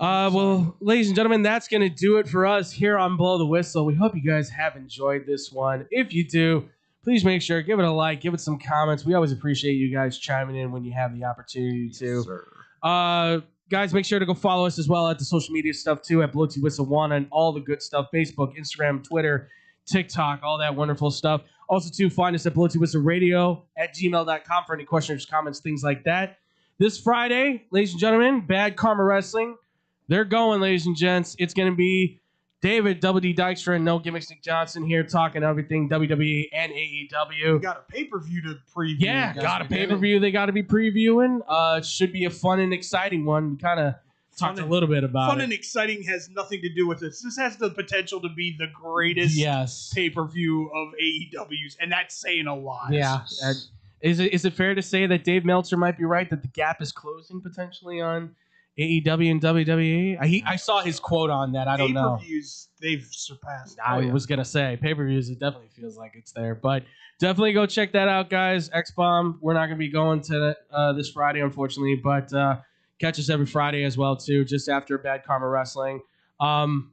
Well, ladies and gentlemen, that's going to do it for us here on Blow the Whistle. We hope you guys have enjoyed this one. If you do, please make sure, give it a like, give it some comments. We always appreciate you guys chiming in when you have the opportunity to. Guys, make sure to go follow us as well at the social media stuff too, at Blow to Whistle 1 and all the good stuff. Facebook, Instagram, Twitter, TikTok, all that wonderful stuff. Also, too, find us at blowtowhistleradio@gmail.com for any questions, comments, things like that. This Friday, ladies and gentlemen, Bad Karma Wrestling. They're going, ladies and gents. It's going to be David, Double D Dykstra, and No Gimmicks Nick Johnson here talking everything WWE and AEW. We got a pay-per-view to preview. Yeah, got a pay-per-view they got to be previewing. It should be a fun and exciting one. We kind of talked a little bit about fun it. And exciting has nothing to do with this. This has the potential to be the greatest pay-per-view of AEW's, and that's saying a lot. Yeah. Is it fair to say that Dave Meltzer might be right that the gap is closing potentially on AEW and WWE? I saw his quote on that. I don't know. Pay-per-views, they've surpassed. I was going to say, pay-per-views, it definitely feels like it's there. But definitely go check that out, guys. X-Bomb, we're not going to be going to this Friday, unfortunately. But catch us every Friday as well, too, just after Bad Karma Wrestling.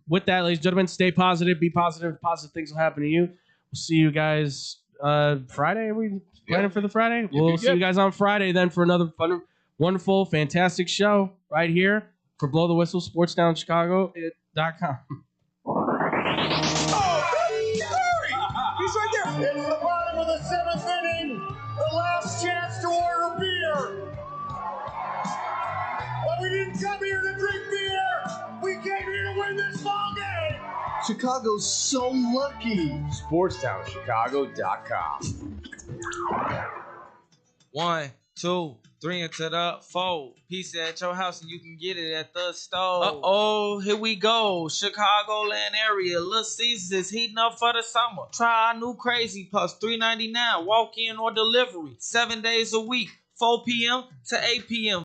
With that, ladies and gentlemen, stay positive. Be positive. Positive things will happen to you. We'll see you guys Friday. Are we planning for the Friday? We'll see you guys on Friday then for another fun, wonderful, fantastic show right here for Blow the Whistle, sportsdownchicago.com. He's right there. It's the bottom of the 7th inning. The last chance to order beer. But we didn't come here to drink beer. We came here to win this ball game. Chicago's so lucky. SportsTownChicago.com. 1, 2, 3 into the 4. Pizza at your house and you can get it at the store. Uh-oh, here we go. Chicagoland area. Little Caesars is heating up for the summer. Try our new Crazy Puffs, $3.99. Walk in or delivery. 7 days a week, 4 p.m. to 8 p.m.